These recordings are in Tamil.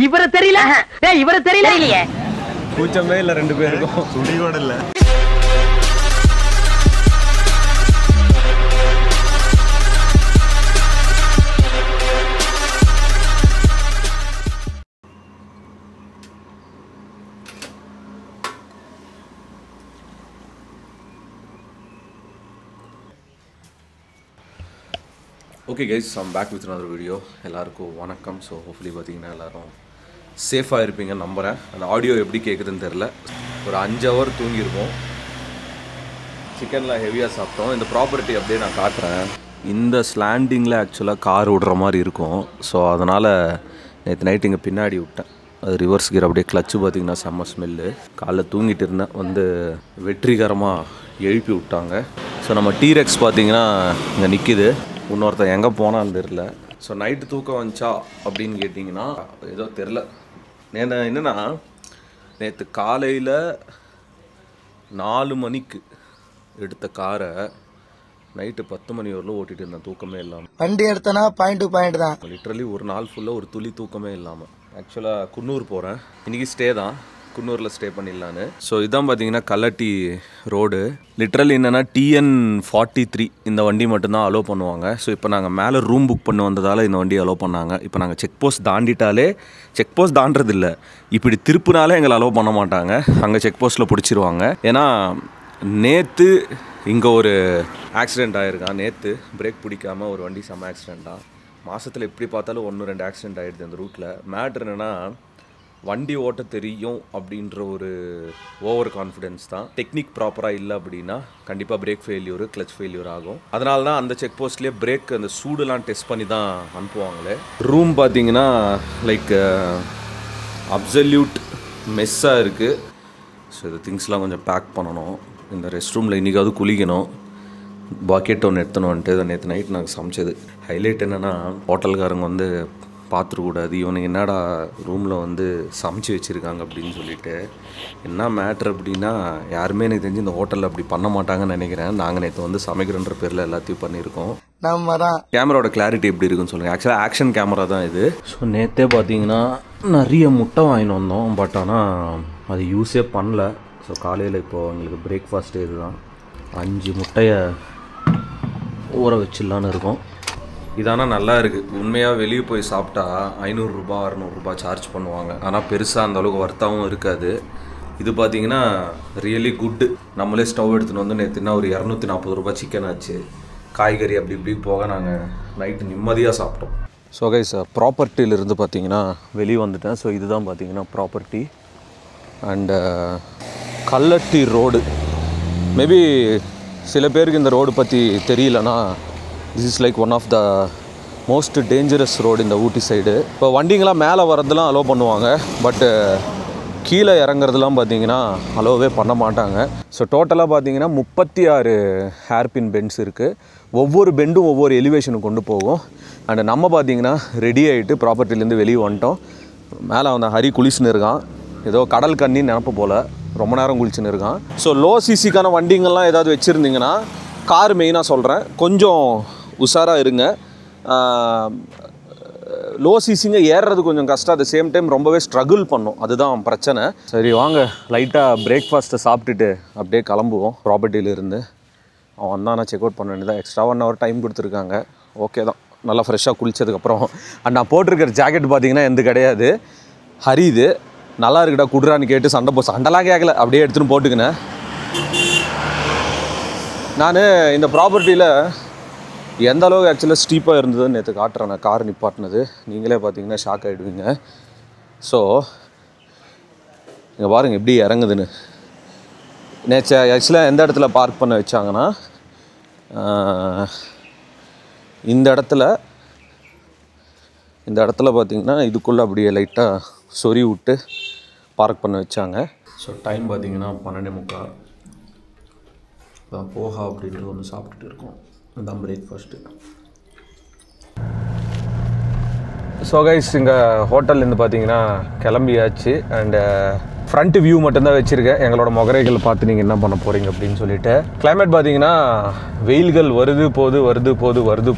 இவரை தெரியல இவரை தெரியல இல்லையே கூச்சமே இல்ல ரெண்டு பேருக்கும் துணி கூட இல்ல. Okay guys, I'm back with another video. எல்லாருக்கும் வணக்கம். ஸோ ஹோப்ஃபுல்லி பார்த்தீங்கன்னா எல்லோரும் சேஃபாக இருப்பீங்கன்னு நம்புகிறேன். அந்த ஆடியோ எப்படி கேட்குதுன்னு தெரில. ஒரு 5 hour தூங்கியிருப்போம். சிக்கனில் ஹெவியாக சாப்பிட்டோம். இந்த ப்ராப்பர்ட்டி அப்படியே நான் காட்டுறேன். இந்த ஸ்லாண்டிங்கில் ஆக்சுவலாக கார் விடுற மாதிரி இருக்கும். ஸோ அதனால் நேற்று நைட் இங்கே பின்னாடி விட்டேன். அது ரிவர்ஸ் கியர். அப்படியே கிளச்சு பார்த்திங்கன்னா செம்ம ஸ்மெல்லு. காலைல தூங்கிட்டு இருந்தேன், வந்து வெற்றிகரமாக எழுப்பி விட்டாங்க. ஸோ நம்ம டீரெக்ஸ் பார்த்திங்கன்னா இங்கே நிற்கிது. இன்னொருத்தன் எங்கே போனான்னு தெரில. ஸோ நைட்டு தூக்கம் வந்துச்சா அப்படின்னு கேட்டிங்கன்னா ஏதோ தெரில. என்னென்னா நேற்று காலையில் 4 மணிக்கு எடுத்த காரை நைட்டு 10 மணி வரலும் ஓட்டிகிட்டு இருந்தேன், தூக்கமே இல்லாமல். வண்டி எடுத்தனா பாயிண்ட் டு பாயிண்ட் தான். லிட்ரலி ஒரு நாள் ஃபுல்லாக ஒரு துளி தூக்கமே இல்லாமல். ஆக்சுவலாக குன்னூர் போகிறேன் இன்றைக்கி. ஸ்டே தான், குன்னூரில் ஸ்டே பண்ணிடலான்னு. ஸோ இதான் பார்த்தீங்கன்னா கல்லட்டி ரோடு. லிட்ரலி என்னென்னா TN43 இந்த வண்டி மட்டும்தான் அலோவ் பண்ணுவாங்க. ஸோ இப்போ நாங்கள் மேலே ரூம் புக் பண்ணி வந்ததால் இந்த வண்டி அலோவ் பண்ணாங்க. இப்போ நாங்கள் செக் போஸ்ட் தாண்டிட்டாலே, செக் போஸ்ட் தாண்டதில்லை, இப்படி திருப்புனாலே எங்களை அலோவ் பண்ண மாட்டாங்க. அங்கே செக் போஸ்ட்டில் பிடிச்சிருவாங்க. ஏன்னா நேற்று இங்கே ஒரு ஆக்சிடெண்ட் ஆகிருக்கான். நேற்று பிரேக் பிடிக்காமல் ஒரு வண்டி செம்ம ஆக்சிடெண்ட்டாக. மாதத்தில் எப்படி பார்த்தாலும் 1-2 ஆக்சிடெண்ட் ஆகிடுது அந்த ரூட்டில். மேட்ரு என்னென்னா வண்டி ஓட்ட தெரியும் அப்படின்ற ஒரு ஓவர் கான்ஃபிடென்ஸ் தான். டெக்னிக் ப்ராப்பராக இல்லை அப்படின்னா கண்டிப்பாக பிரேக் ஃபெயில்யூர், கிளச் ஃபெயில்யூர் ஆகும். அதனால தான் அந்த செக் போஸ்ட்லேயே பிரேக் அந்த சூடுலாம் டெஸ்ட் பண்ணி தான் அனுப்புவாங்களே. ரூம் பார்த்தீங்கன்னா லைக் அப்சல்யூட் மெஸ்ஸாக இருக்குது. ஸோ இது திங்ஸ்லாம் கொஞ்சம் பேக் பண்ணணும். இந்த ரெஸ்ட் ரூமில் இன்றைக்காவது குளிக்கணும். பாக்கெட் ஒன்று எடுத்துணுன்ட்டு இதை நேற்று நைட் நாங்கள் சமைச்சது. ஹைலைட் என்னென்னா ஹோட்டல்காரங்க வந்து பார்த்துருக்கூடாது, இவனுக்கு என்னடா ரூமில் வந்து சமைச்சு வச்சுருக்காங்க அப்படின்னு சொல்லிட்டு. என்ன மேட்ரு அப்படின்னா, யாருமே எனக்கு தெரிஞ்சு இந்த ஹோட்டலில் அப்படி பண்ண மாட்டாங்கன்னு நினைக்கிறேன். நாங்கள் நேற்று வந்து சமைக்கிறன்ற பேரில் எல்லாத்தையும் பண்ணியிருக்கோம். நம்ம தான். கேமராவோட கிளாரிட்டி எப்படி இருக்குன்னு சொல்லுங்கள். ஆக்சுவலாக ஆக்ஷன் கேமரா தான் இது. ஸோ நேற்றே பார்த்தீங்கன்னா நிறைய முட்டை வாங்கிட்டு வந்தோம். பட் ஆனால் அது யூஸே பண்ணல. ஸோ காலையில் இப்போது எங்களுக்கு பிரேக்ஃபாஸ்ட்டு இது தான். 5 முட்டையை ஊற வச்சிடலான்னு இருக்கோம். இதானால் நல்லா இருக்குது. உண்மையாக வெளியே போய் சாப்பிட்டா 500 ரூபா 600 ரூபா சார்ஜ் பண்ணுவாங்க. ஆனால் பெருசாக அந்தளவுக்கு வர்த்தாகவும் இருக்காது. இது பார்த்திங்கன்னா ரியலி குட்டு. நம்மளே ஸ்டவ் எடுத்துகிட்டு வந்து நேற்றுனா ஒரு 240 ரூபா சிக்கன் ஆச்சு. காய்கறி அப்படி இப்படி போக நாங்கள் நைட்டு நிம்மதியாக சாப்பிட்டோம். ஸோ கைஸ், ப்ராப்பர்ட்டியிலிருந்து பார்த்திங்கன்னா வெளியே வந்துட்டேன். ஸோ இதுதான் பார்த்திங்கன்னா property and Kalhatti road. Maybe சில பேருக்கு இந்த ரோடு பற்றி தெரியலனா, this is like one of the most dangerous road இந்த ஊட்டி சைடு. இப்போ வண்டிங்கெலாம் மேலே வரதுலாம் அலோவ் பண்ணுவாங்க, பட்டு கீழே இறங்குறதுலாம் பார்த்தீங்கன்னா அலோவே பண்ண மாட்டாங்க. ஸோ டோட்டலாக பார்த்தீங்கன்னா 36 ஹேர்பின் பெண்ட்ஸ் இருக்குது. ஒவ்வொரு பெண்டும் ஒவ்வொரு எலிவேஷனுக்கு கொண்டு போகும். அண்ட் நம்ம பார்த்தீங்கன்னா ரெடி ஆகிட்டு ப்ராப்பர்ட்டிலேருந்து வெளியே வந்துட்டோம். மேலே வந்து ஹரி குளிச்சுன்னு இருக்கான். ஏதோ கடல் கண்ணின்னு நினப்பு போல் ரொம்ப நேரம் குளிச்சுன்னு இருக்கான். ஸோ லோ சிசிக்கான வண்டிங்கள்லாம் ஏதாவது வச்சுருந்தீங்கன்னா, கார் மெயினாக சொல்கிறேன், கொஞ்சம் உஷாராக இருங்க. லோ சிசிங்க ஏறுறது கொஞ்சம் கஷ்டம். அட் த சேம் டைம் ரொம்பவே ஸ்ட்ரகிள் பண்ணும், அதுதான் பிரச்சனை. சரி வாங்க, லைட்டாக பிரேக்ஃபாஸ்ட்டை சாப்பிட்டுட்டு அப்படியே கிளம்புவோம் ப்ராப்பர்ட்டியிலேருந்து. அவன் வந்தானா செக் அவுட் பண்ண வேண்டியதான். எக்ஸ்ட்ரா 1 hour டைம் கொடுத்துருக்காங்க. ஓகே தான், நல்லா ஃப்ரெஷ்ஷாக குளித்ததுக்கப்புறம். அண்ட் நான் போட்டிருக்கிற ஜாக்கெட் பார்த்திங்கன்னா எந்த கிடையாது, ஹரி இது. நல்லா இருக்குடா குடுறான்னு கேட்டு சண்டைலாம் கேட்கல, அப்படியே எடுத்துன்னு போட்டுக்கினேன். நான் இந்த ப்ராப்பர்ட்டியில் எந்த அளவுக்கு ஆக்சுவலாக ஸ்டீப்பாக இருந்ததுன்னு நேற்று காட்டுறேன். நான் கார் நிப்பாட்டினது நீங்களே பார்த்தீங்கன்னா ஷாக் ஆகிடுவீங்க. ஸோ இங்கே பாருங்கள் எப்படி இறங்குதுன்னு. நேற்று ஆக்சுவலாக எந்த இடத்துல பார்க் பண்ண வச்சாங்கன்னா, இந்த இடத்துல பார்த்தீங்கன்னா இதுக்குள்ளே அப்படியே லைட்டாக சொறி விட்டு பார்க் பண்ண வச்சாங்க. ஸோ டைம் பார்த்தீங்கன்னா 12:45 தான். போகா அப்படின்ட்டு ஒன்று சாப்பிட்டுட்டு இருக்கோம். அதுதான் பிரேக்ஃபாஸ்ட்டு. ஸோ கைஸ், இங்கே ஹோட்டல்லேருந்து பார்த்தீங்கன்னா கிளம்பியாச்சு. அண்டு ஃப்ரண்ட் வியூ மட்டும்தான் வச்சுருக்கேன், எங்களோட முகரைகள் பார்த்து நீங்கள் என்ன பண்ண போகிறீங்க அப்படின்னு சொல்லிட்டு. கிளைமேட் பார்த்தீங்கன்னா வெயில்கள் வருது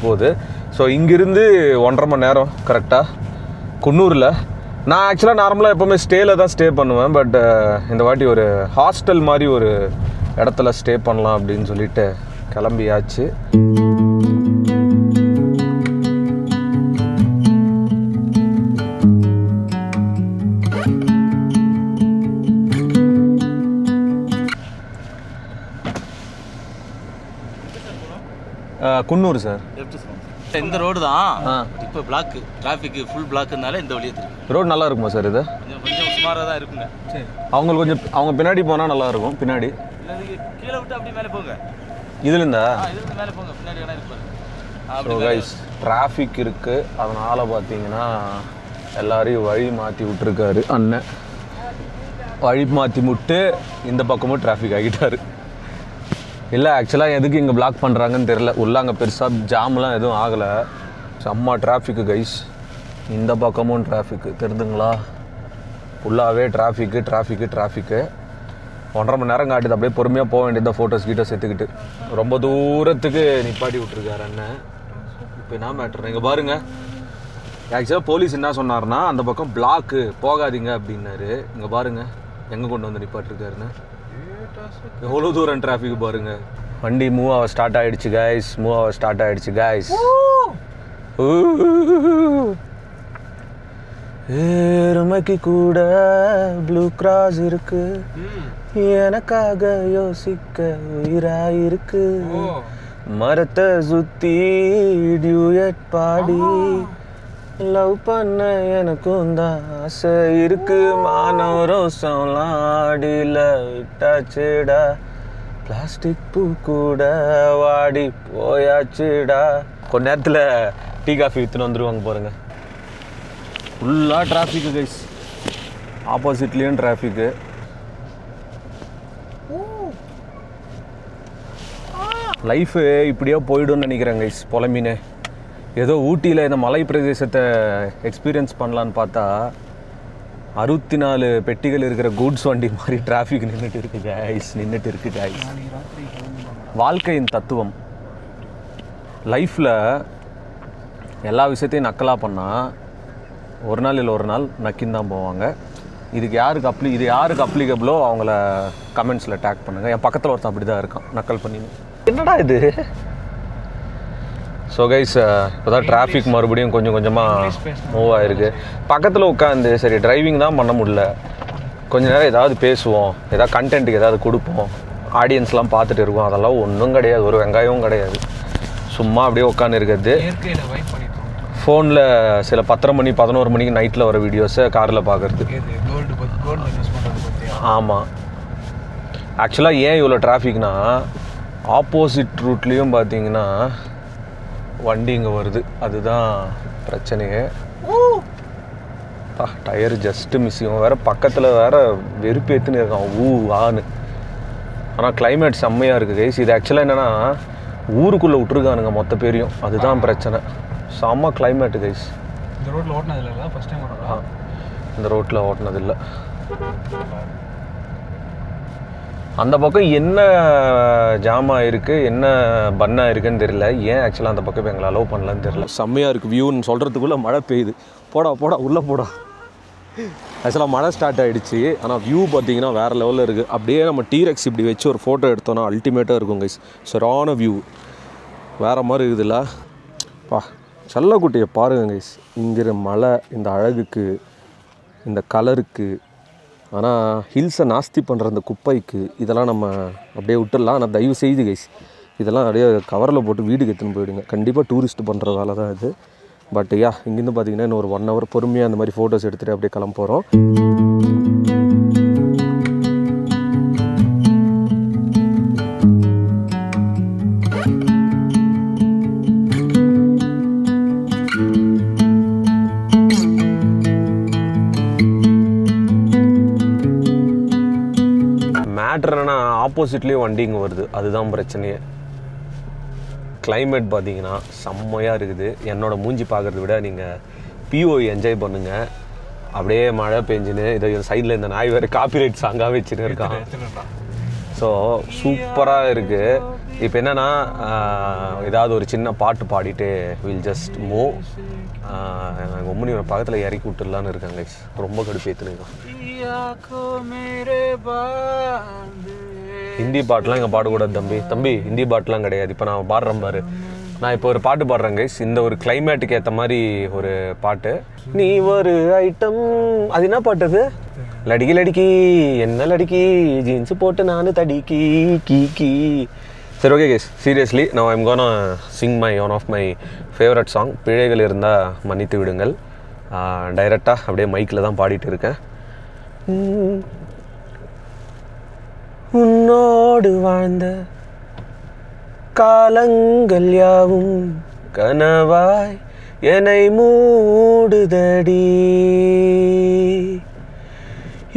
போகுது. ஸோ இங்கிருந்து 1.5 மணி நேரம் கரெக்டாக குன்னூரில். நான் ஆக்சுவலாக நார்மலாக எப்போவுமே ஸ்டேயில் தான் ஸ்டே பண்ணுவேன். பட் இந்த வாட்டி ஒரு ஹாஸ்டல் மாதிரி ஒரு இடத்துல ஸ்டே பண்ணலாம் அப்படின்னு சொல்லிட்டு கிளம்பியாச்சு. குன்னூர் சார். இந்த ரோடு தான் இப்போ பிளாக் டிராஃபிக் ஃபுல் பிளாக்னால இந்த வழியே தெரியும். ரோடு நல்லா இருக்குமா சார்? இது கொஞ்சம் சுமாராக தான் இருக்குங்க. சரி, அவங்க பின்னாடி போனால் நல்லா இருக்கும். பின்னாடி கீழே விட்டு அப்படி மேலே போங்க. இதுலேருந்தா இதுலேருந்து மேலே போங்க, பின்னாடி வேணா இருப்பாரு. ஸோ கைஸ் டிராஃபிக் இருக்குது, அதனால் பார்த்தீங்கன்னா எல்லாரையும் வழி மாற்றி விட்டுருக்காரு அண்ணன். வழி மாற்றி விட்டு இந்த பக்கமும் டிராஃபிக் ஆகிட்டார். இல்லை ஆக்சுவலாக எதுக்கு இங்கே பிளாக் பண்ணுறாங்கன்னு தெரில. உள்ளே அங்கே பெருசாக ஜாம்லாம் எதுவும் ஆகலை. செம்ம டிராஃபிக்கு கைஸ். இந்த பக்கமும் டிராஃபிக்கு தெரியுதுங்களா? ஃபுல்லாகவே டிராஃபிக்கு. 1.5 மணி நேரம் காட்டுது. அப்படியே பொறுமையாக போக வேண்டியது, ஃபோட்டோஸ் எடுத்துக்கிட்டு. ரொம்ப தூரத்துக்கு நிப்பாட்டி விட்ருக்காரு அண்ணன். இப்போ என்ன மேட்ரு இங்கே பாருங்கள். ஆக்சுவலாக போலீஸ் என்ன சொன்னார்னா அந்த பக்கம் பிளாக்கு போகாதீங்க அப்படின்னாரு. இங்கே பாருங்கள் எங்கே கொண்டு வந்து நிப்பாட்டிருக்காருன்னு. எவ்வளோ தூரம் டிராஃபிக் பாருங்க. வண்டி மூவ் ஆக ஸ்டார்ட் ஆகிடுச்சு கைஸ். ஏறுமைக்கு கூட ப்ளூ கிராஸ் இருக்கு, எனக்காக யோசிக்க உயிராயிருக்கு. மரத்தை சுத்தி டியூயட் பாடி லவ் பண்ண எனக்கும் தான் ஆசை இருக்கு. மானவரோசம்லாம் ஆடியில் விட்டாச்சுடா, பிளாஸ்டிக் பூ கூட வாடி போயாச்சுடா. கொஞ்ச நேரத்தில் டீ காஃபி விற்றுன்னு வந்துடுவாங்க பாருங்க. ஃபுல்லாக டிராஃபிக்கு கைஸ். ஆப்போசிட்லேயும் டிராஃபிக்கு. லைஃபு இப்படியே போய்டும்னு நினைக்கிறேன் கைஸ். புலம்பினே ஏதோ ஊட்டியில் இந்த மலை பிரதேசத்தை எக்ஸ்பீரியன்ஸ் பண்ணலான்னு பார்த்தா 64 பெட்டிகள் இருக்கிற கூட்ஸ் வண்டி மாதிரி டிராஃபிக் நின்றுட்டு இருக்கு கைஸ். வாழ்க்கையின் தத்துவம். லைஃப்பில் எல்லா விஷயத்தையும் நக்கலாக பண்ணால் ஒரு நாள் இல்லை ஒரு நாள் நக்கின்னு தான் போவாங்க. இது யாருக்கு அப்ளிகபிளோ அவங்கள கமெண்ட்ஸில் டேக் பண்ணுங்கள். என் பக்கத்தில் ஒருத்தன் அப்படி தான் இருக்கான், நக்கல் பண்ணி. என்னடா இது? ஸோ கைஸ் இப்போ தான் டிராஃபிக் மறுபடியும் கொஞ்சம் கொஞ்சமாக மூவ் ஆகிருக்கு. பக்கத்தில் உட்காந்து சரி டிரைவிங் தான் பண்ண முடியல, கொஞ்ச நேரம் ஏதாவது பேசுவோம், ஏதாவது கண்டென்ட்டுக்கு ஏதாவது கொடுப்போம், ஆடியன்ஸ்லாம் பார்த்துட்டு இருக்கோம். அதெல்லாம் ஒன்றும் கிடையாது, ஒரு வெங்காயமும் கிடையாது. சும்மா அப்படியே உட்காந்து இருக்கிறது. ஃபோனில் சில 10 மணி 11 மணிக்கு நைட்டில் வர வீடியோஸை காரில் பார்க்குறது. ஆமாம். ஆக்சுவலாக ஏன் இவ்வளோ டிராஃபிக்னா ஆப்போசிட் ரூட்லேயும் பார்த்தீங்கன்னா வண்டி இங்கே வருது, அதுதான் பிரச்சனையே. Tyre just missing. வேறு பக்கத்தில் வேறு வெறுப்பு ஏற்றுன்னு இருக்கான் ஆன்னு. ஆனால் கிளைமேட் செம்மையாக இருக்குது கைஸ். இது ஆக்சுவலாக என்னென்னா ஊருக்குள்ளே விட்டுருக்கானுங்க மொத்த பேரையும், அதுதான் பிரச்சனை. செம்ம கிளைமேட்டு கைஸ். இந்த ரோட்டில் ஓட்டினதில்லை, ஃபஸ்ட் டைம் ஓட்டலாம். இந்த ரோட்டில் ஓட்டினதில்லை. அந்த பக்கம் என்ன ஜாமாக இருக்குது, என்ன பண்ணாக இருக்குதுன்னு தெரியல. ஏன் ஆக்சுவலாக அந்த பக்கம் எங்களை அலோவ் பண்ணலான்னு தெரியல. செம்மையாக இருக்குது வியூன்னு சொல்கிறதுக்குள்ளே மழை பெய்யுது. போடா உள்ளே போடா. ஆக்சுவலாக மழை ஸ்டார்ட் ஆகிடுச்சு. ஆனால் வியூ பார்த்தீங்கன்னா வேறு லெவலில் இருக்குது. அப்படியே நம்ம டீரெக்ஸ் இப்படி வச்சு ஒரு ஃபோட்டோ எடுத்தோன்னா அல்டிமேட்டாக இருக்கும் கைஸ். சரியான வியூ வேறு மாதிரி இருக்குதுல்ல. செல்லக்குட்டியை பாருங்கள் கைஸ். இங்கிற மழை, இந்த அழகுக்கு, இந்த கலருக்கு. ஆனால் ஹில்ஸை நாஸ்தி பண்ணுற அந்த குப்பைக்கு இதெல்லாம் நம்ம அப்படியே விட்டுடலாம். ஆனால் தயவு செய்து கைஸ் இதெல்லாம் அப்படியே கவரில் போட்டு வீட்டுக்கு எடுத்துன்னு போயிடுங்க. கண்டிப்பாக டூரிஸ்ட் பண்ணுற வேலை தான் இது. பட் இங்கேருந்து பார்த்தீங்கன்னா இன்னும் ஒரு 1 ஹவர் பொறுமையாக அந்த மாதிரி ஃபோட்டோஸ் எடுத்துகிட்டு அப்படியே கிளம்ப போகிறோம். மேட்ருன்னா ஆப்போசிட்லேயே வண்டி இங்கே வருது, அதுதான் பிரச்சனையே. கிளைமேட் பார்த்தீங்கன்னா செம்மையாக இருக்குது. என்னோடய மூஞ்சி பார்க்குறத விட நீங்கள் பிஓஇ என்ஜாய் பண்ணுங்கள். அப்படியே மழை பெஞ்சுன்னு இதை சைடில் இந்த நாய் வேறு காப்பிரைட் சாங்காக வச்சுன்னு இருக்கான். ஸோ சூப்பராக இருக்குது. இப்போ என்னென்னா ஏதாவது ஒரு சின்ன பாட்டு பாடிட்டு வில் ஜஸ்ட் மூவ். நாங்கள் ஒம்பனி ஒரு பக்கத்தில் இறக்கி விட்டுடலான்னு இருக்காங்க. ரொம்ப கடுப்பேற்றுனுங்க. ஹிந்தி பாட்டெலாம் இங்கே பாடக்கூடாது தம்பி. ஹிந்தி பாட்டெலாம் கிடையாது. இப்போ நான் பாடுறேன் பாரு. நான் இப்போ ஒரு பாட்டு பாடுறேன் கைஸ். இந்த ஒரு கிளைமேட்டுக்கு ஏற்ற மாதிரி ஒரு பாட்டு. நீ ஒரு ஐட்டம். அது என்ன பாட்டு அது? லடிக்கி லடிக்கி என்ன லடிக்கி ஜீன்ஸு போட்டு நான் தடிக்கி கீ. சரி ஓகே கைஸ், சீரியஸ்லி நான் I'm gonna sing one of my favourite song. பிழைகள் இருந்தால் மன்னித்து விடுங்கள். டைரெக்டாக அப்படியே மைக்கில் தான் பாடிட்டு இருக்கேன். உன்னோடு வாழ்ந்த காலங்கள் யாவும் கனவாய் என்னை மூடுதடி.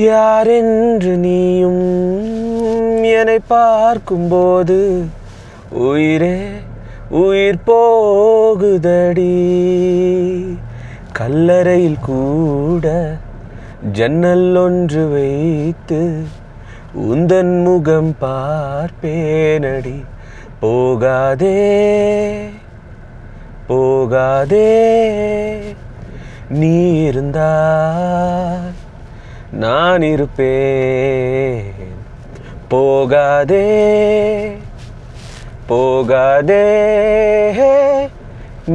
யாரென்று நீயும் என்னை பார்க்கும்போது உயிரே உயிர் போகுதடி. கல்லறையில் கூட ஜன்னல் ஒன்று வைத்து உந்தன் முகம் பார்ப்பேனடி. போகாதே போகாதே நீ இருந்தால் நான் இருப்பேன். போகாதே போகாதே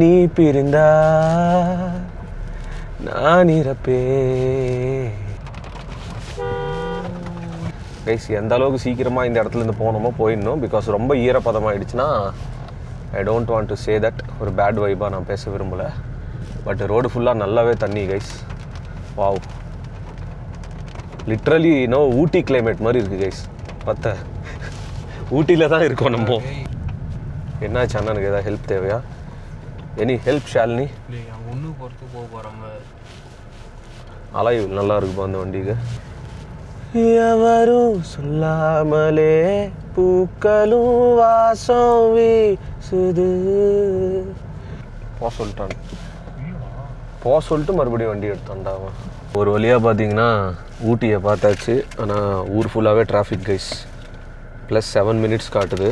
நீ பிரிந்தால் நான் இருப்பேன். கைஸ், எந்த அளவுக்கு சீக்கிரமாக இந்த இடத்துலேருந்து போனோமோ போயிடணும். பிகாஸ் ரொம்ப ஈரப்பதமாகிடுச்சுன்னா I don't want to say that. ஒரு பேட் வைப்பாக நான் பேச விரும்பலை. பட் ரோடு ஃபுல்லாக நல்லாவே தண்ணி கைஸ். வாவ், லிட்ரலி இன்னும் ஊட்டி கிளைமேட் மாதிரி இருக்குது கைஸ். பத்த ஊட்டியில் தான் இருக்கோம் நம்ம. என்னாச்சு அண்ணனுக்கு ஏதாவது ஹெல்ப் தேவையா? Any help Shalini? ஒன்று பொறுத்து போக போகிறாங்க. அலைவ் நல்லா இருக்குப்பா அந்த வண்டிக்கு. எவரும் சொல்லாமலே பூக்களும் வாசம் வீசுது. சொல்லிட்டு மறுபடியும் வண்டி எடுத்தான்டாவா. ஒரு வழியாக பார்த்தீங்கன்னா ஊட்டியை பார்த்தாச்சு. ஆனால் ஊர் ஃபுல்லாகவே டிராஃபிக் கைஸ். ப்ளஸ் 7 minutes காட்டுது.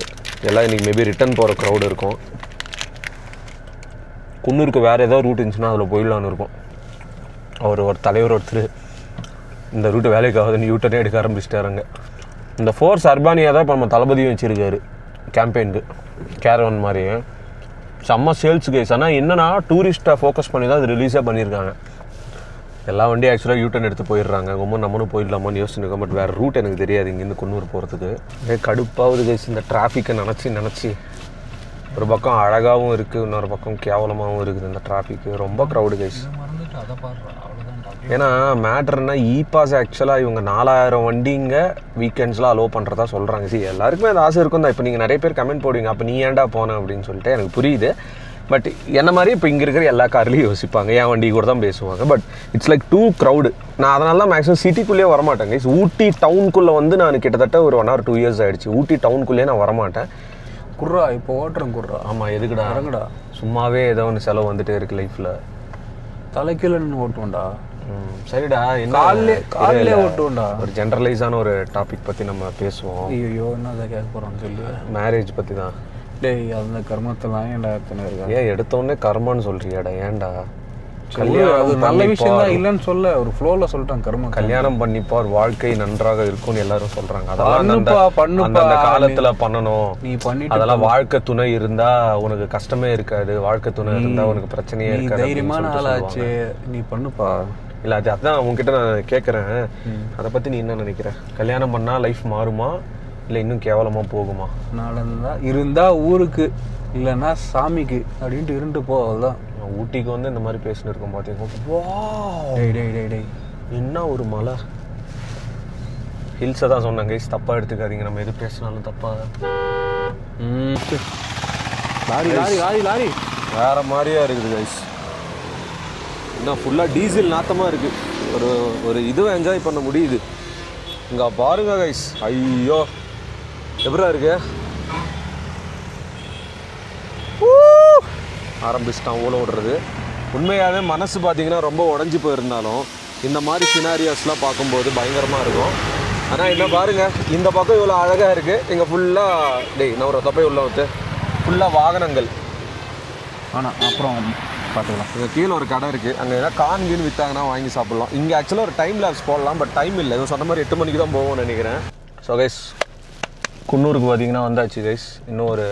எல்லாம் இன்றைக்கி மேபி ரிட்டன் போகிற க்ரௌடு இருக்கும். குன்னூருக்கு வேறு ஏதாவது ரூட் இருந்துச்சுன்னா அதில் போயிடலான்னு இருக்கும். ஒரு தலைவர் ஒருத்தர் இந்த ரூட்டு வேலைக்கு ஆகுதுன்னு யூட்டனே எடுக்க ஆரம்பிச்சிட்டாருங்க. இந்த ஃபோர்ஸ் அர்பானியா தான் இப்போ நம்ம தளபதியும் வச்சுருக்காரு கேம்பெயினுக்கு. கேரவன் மாதிரி செம்ம சேல்ஸ் கைஸ். ஆனால் என்னென்னா டூரிஸ்ட்டை ஃபோக்கஸ் பண்ணி தான் அது ரிலீஸாக பண்ணியிருக்காங்க. எல்லா வண்டியும் ஆக்சுவலாக யூட்டன் எடுத்து போயிடுறாங்க. ரொம்ப நம்மளும் போயிடலாமான்னு யோசிச்சுருக்கோம். பட் வேறு ரூட் எனக்கு தெரியாது இங்கேருந்து குன்னூர் போகிறதுக்கு. கடுப்பாகுது கைஸ் இந்த டிராஃபிக்கை நினச்சி. ஒரு பக்கம் அழகாகவும் இருக்குது, இன்னொரு பக்கம் கேவலமாகவும் இருக்குது இந்த டிராஃபிக்கு. ரொம்ப க்ரௌடு கைஸ். ஏன்னா மேட்ருன்னா இ-பாஸ் ஆக்சுவலாக இவங்க 4000 வண்டிங்க வீக்கெண்ட்ஸ்லாம் அலோவ் பண்ணுறதா சொல்கிறாங்க. சரி, எல்லாருக்குமே அது ஆசை இருக்கும் தான். இப்போ நீங்கள் நிறைய பேர் கமெண்ட் போடுவீங்க, அப்போ நீ ஏன்டா போன அப்படின்னு சொல்லிட்டு எனக்கு புரியுது. பட் என்ன மாதிரி இப்போ இங்கே இருக்கிற எல்லா கார்லேயும் யோசிப்பாங்க, என் வண்டி கூட தான் பேசுவாங்க. But it's like too crowd. நான் அதனால தான் மேக்ஸிமம் சிட்டிக்குள்ளேயே வரமாட்டேங்க. ஊட்டி டவுனுக்குள்ளே வந்து நான் கிட்டத்தட்ட ஒரு 1 or 2 years ஆகிடுச்சு. ஊட்டி டவுனுக்குள்ளேயே நான் வரமாட்டேன். குர்ரா இப்போ ஓட்டுறேன் குர்ரா. ஆமாம், எதுக்குடா இறங்குடா. சும்மாவே ஏதோ ஒன்று செலவு வந்துட்டே இருக்குது லைஃப்பில். தலைக்கீழ ஓட்டுவோண்டா. சரிடா, காலையிலே ஓட்டுவோண்டா. ஒரு ஜென்ரலைஸான ஒரு டாபிக் பற்றி நம்ம பேசுவோம். ஐயோ என்ன கேட்க போகிறோம்னு சொல்லி. மேரேஜ் பற்றி தான். டேய், அந்த கர்மத்தெல்லாம் ஏன்டா எத்தனை இருக்கா? ஏன் எடுத்தோடனே கர்மன்னு சொல்றியாடா? ஏன்டா? கல்யாணம் நல்ல விஷயம் தான், இல்லைன்னு சொல்ல, ஒரு ஃப்ளோவில் சொல்லிட்டான் கர்மம். கல்யாணம் பண்ணிப்பார், வாழ்க்கை நன்றாக இருக்கும்னு எல்லாரும் சொல்றாங்க. அதெல்லாம் அந்த காலத்துல பண்ணணும். நீ பண்ணி அதெல்லாம் வாழ்க்கை துணை இருந்தா உனக்கு கஷ்டமே இருக்காது, வாழ்க்கை துணை இருந்தா உனக்கு பிரச்சனையே இருக்காது. தைரியமான ஆளாச்சு, நீ பண்ணுப்பா. இல்ல அதான் உங்ககிட்ட நான் கேட்கறேன், அதை பத்தி நீ என்ன நினைக்கிற? கல்யாணம் பண்ணா லைஃப் மாறுமா இல்லை இன்னும் கேவலமா போகுமா? நாளா இருந்தா ஊருக்கு, இல்லைன்னா சாமிக்கு அப்படின்ட்டு இருந்துட்டு போ. அவ்வளோதான். ஊட்டிக்கு வந்து இந்த மாதிரி பேசினு இருக்கோம் பார்த்தீங்கன்னா, என்ன ஒரு மலை. ஹில்ஸை தான் சொன்னாங்க கைஸ், தப்பாக எடுத்துக்காதீங்க. நம்ம எது பேசினாலும் தப்பா. லாரி லாரி லாரி லாரி வேற மாதிரியா இருக்குது கைஸ். இன்னும் ஃபுல்லாக டீசல் நாத்தமாக இருக்குது. ஒரு இதுவை என்ஜாய் பண்ண முடியுது. இங்கே பாருங்க கைஸ், ஐயோ எப்படா இருக்கு. ஆரம்பிச்சிட்டான் ஓலை விடுறது. உண்மையாகவே மனசு பார்த்தீங்கன்னா ரொம்ப உடஞ்சி போயிருந்தாலும் இந்த மாதிரி சினாரியோஸ்லாம் பார்க்கும்போது பயங்கரமாக இருக்கும். ஆனால் என்ன பாருங்கள், இந்த பக்கம் இவ்வளோ அழகாக இருக்குது. இங்கே ஃபுல்லாக நான் ஒரு தப்பை உள்ள வந்து ஃபுல்லாக வாகனங்கள். ஆனால் அப்புறம் பார்த்துக்கலாம். இங்கே கீழே ஒரு கடை இருக்குது, அங்கே ஏதாவது கான்கீன்னு விற்றாங்கன்னா வாங்கி சாப்பிட்லாம். இங்கே ஆக்சுவலாக ஒரு டைம் லேப்ஸ் போடலாம், பட் டைம் இல்லை. இவன் சொன்ன மாதிரி 8 மணிக்கு தான் போவோம்னு நினைக்கிறேன். ஸோ கைஸ், குன்னூருக்கு பார்த்தீங்கன்னா வந்தாச்சு கைஸ். இன்னும் ஒரு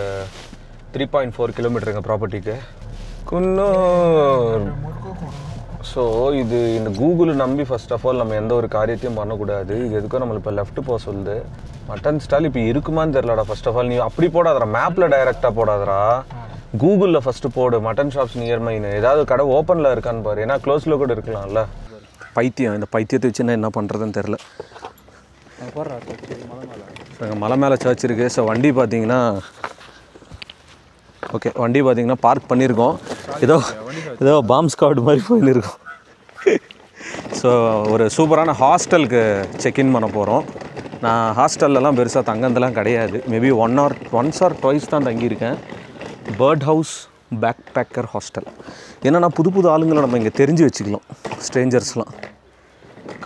3.4 கிலோமீட்டர் எங்கள் ப்ராப்பர்ட்டிக்கு குன்னூர். ஸோ இது இந்த கூகுளை நம்பி ஃபர்ஸ்ட் ஆஃப் ஆல் நம்ம எந்த ஒரு காரியத்தையும் பண்ணக்கூடாது. இது எதுக்கும் நம்மளை இப்போ லெஃப்ட் போக சொல்லுது. மட்டன் ஸ்டால் இப்போ இருக்குமான்னு தெரிலடா. ஃபர்ஸ்ட் ஆஃப் ஆல் நீ அப்படி போடாதடா, மேப்பில் டைரெக்டாக போடாதடா, கூகுளில் ஃபஸ்ட்டு போடு மட்டன் ஷாப்ஸ் நியர்மைன்னு. ஏதாவது கடை ஓப்பனில் இருக்கான்னு பாரு, ஏன்னா க்ளோஸில் கூட இருக்கலாம்ல. பைத்தியம், இந்த பைத்தியத்தை வச்சு என்ன பண்ணுறதுன்னு தெரில. எங்கள் மலை மேலே சர்ச் இருக்குது. ஸோ வண்டி பார்த்தீங்கன்னா வண்டி பார்த்தீங்கன்னா பார்க் பண்ணியிருக்கோம். ஏதோ பாம் ஸ்குவாட் மாதிரி போயின்னு இருக்கோம். ஸோ ஒரு சூப்பரான ஹாஸ்டலுக்கு செக்இன் பண்ண போகிறோம். நான் ஹாஸ்டல்லலாம் பெருசாக தங்கந்தெல்லாம் கிடையாது. மேபி ஒன்ஸ் ஆர் ட்வைஸ் தான் தங்கியிருக்கேன். Bird house backpacker hostel. ஏன்னா புது ஆளுங்களை நம்ம இங்கே தெரிஞ்சு வச்சுக்கலாம், ஸ்ட்ரேஞ்சர்ஸ்லாம்.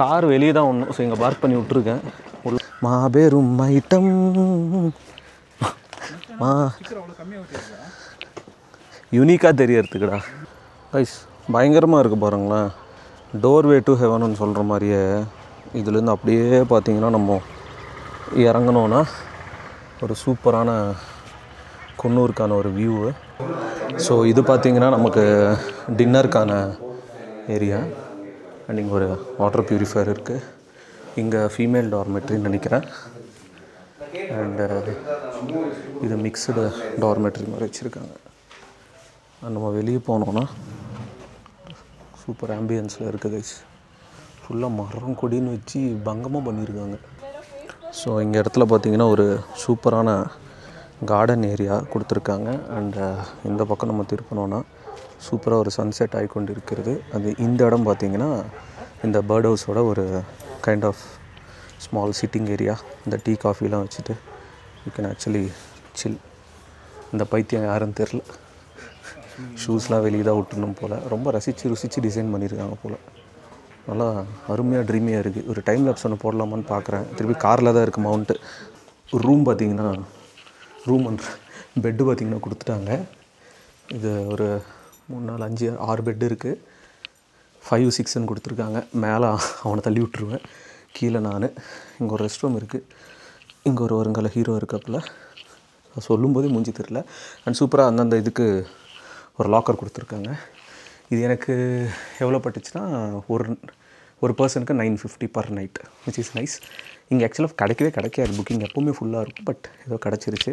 கார் வெளியே தான் ஒன்றும். ஸோ இங்கே பார்க் பண்ணி விட்ருக்கேன். மாபெரும் ஐட்டம் யூனிக்காக தெரியறதுக்குடா கைஸ். பயங்கரமாக இருக்குது பாருங்களேன். டோர்வே டு ஹெவன்னு சொல்கிற மாதிரியே இதுலேருந்து அப்படியே பார்த்திங்கன்னா நம்ம இறங்கணுன்னா ஒரு சூப்பரான குன்னூருக்கான ஒரு வியூவு. ஸோ இது பார்த்திங்கன்னா நமக்கு டின்னருக்கான ஏரியா. அண்ட் இங்கே ஒரு வாட்டர் ப்யூரிஃபையர் இருக்குது. இங்கே ஃபீமேல் டார்மெட்ரின்னு நினைக்கிறேன். அண்டு இது மிக்சடு டார்மெட்ரி மாதிரி வச்சுருக்காங்க. நம்ம வெளியே போனோன்னா சூப்பர் ஆம்பியன்ஸில் இருக்குது கைஸ். ஃபுல்லாக மரம் கொடின்னு வச்சு பங்கமாக பண்ணியிருக்காங்க. ஸோ இங்கே இடத்துல பார்த்திங்கன்னா ஒரு சூப்பரான கார்டன் ஏரியா கொடுத்துருக்காங்க. அண்டு இந்த பக்கம் நம்ம திருப்பினோன்னா சூப்பராக ஒரு சன்செட் ஆகிக்கொண்டு இருக்கிறது. அது இந்த இடம் பார்த்திங்கன்னா இந்த பேர்ட் ஹவுஸோட ஒரு kind of small sitting area. இந்த டீ காஃபிலாம் வச்சுட்டு யூ கேன் ஆக்சுவலி சில். இந்த பைத்தியம் யாருன்னு தெரில. ஷூஸ்லாம் வெளியே தான் விட்டுணும் போல். ரொம்ப ருசித்து டிசைன் பண்ணியிருக்காங்க போல். நல்லா அருமையாக ட்ரீமியாக இருக்குது. ஒரு டைம் லேப்ஸ் ஒன்று போடலாமான்னு பார்க்குறேன். திருப்பி காரில் தான் இருக்குது மவுண்ட்டு. ஒரு ரூம் பார்த்திங்கன்னா பெட்டு பார்த்திங்கன்னா கொடுத்துட்டாங்க. இது ஒரு 3 4 5 6 பெட்டு இருக்குது. 5 6ன்னு கொடுத்துருக்காங்க. மேலே அவனை தள்ளி விட்டுருவேன், கீழே நான். இங்கே ஒரு ரெஸ்ட் ரூம் இருக்குது. இங்கே ஒரு வருங்கால ஹீரோ இருக்கப்பல சொல்லும்போதே மூஞ்சி தெரில. அண்ட் சூப்பராக அந்தந்த இதுக்கு ஒரு லாக்கர் கொடுத்துருக்காங்க. இது எனக்கு எவ்வளோ பட்டுச்சுன்னா ஒரு பர்சனுக்கு 950 per night, which is nice. இங்கே ஆக்சுவலாக கிடைக்காது. புக்கிங் எப்போவுமே ஃபுல்லாக இருக்கும். பட் ஏதோ கிடச்சிருச்சு.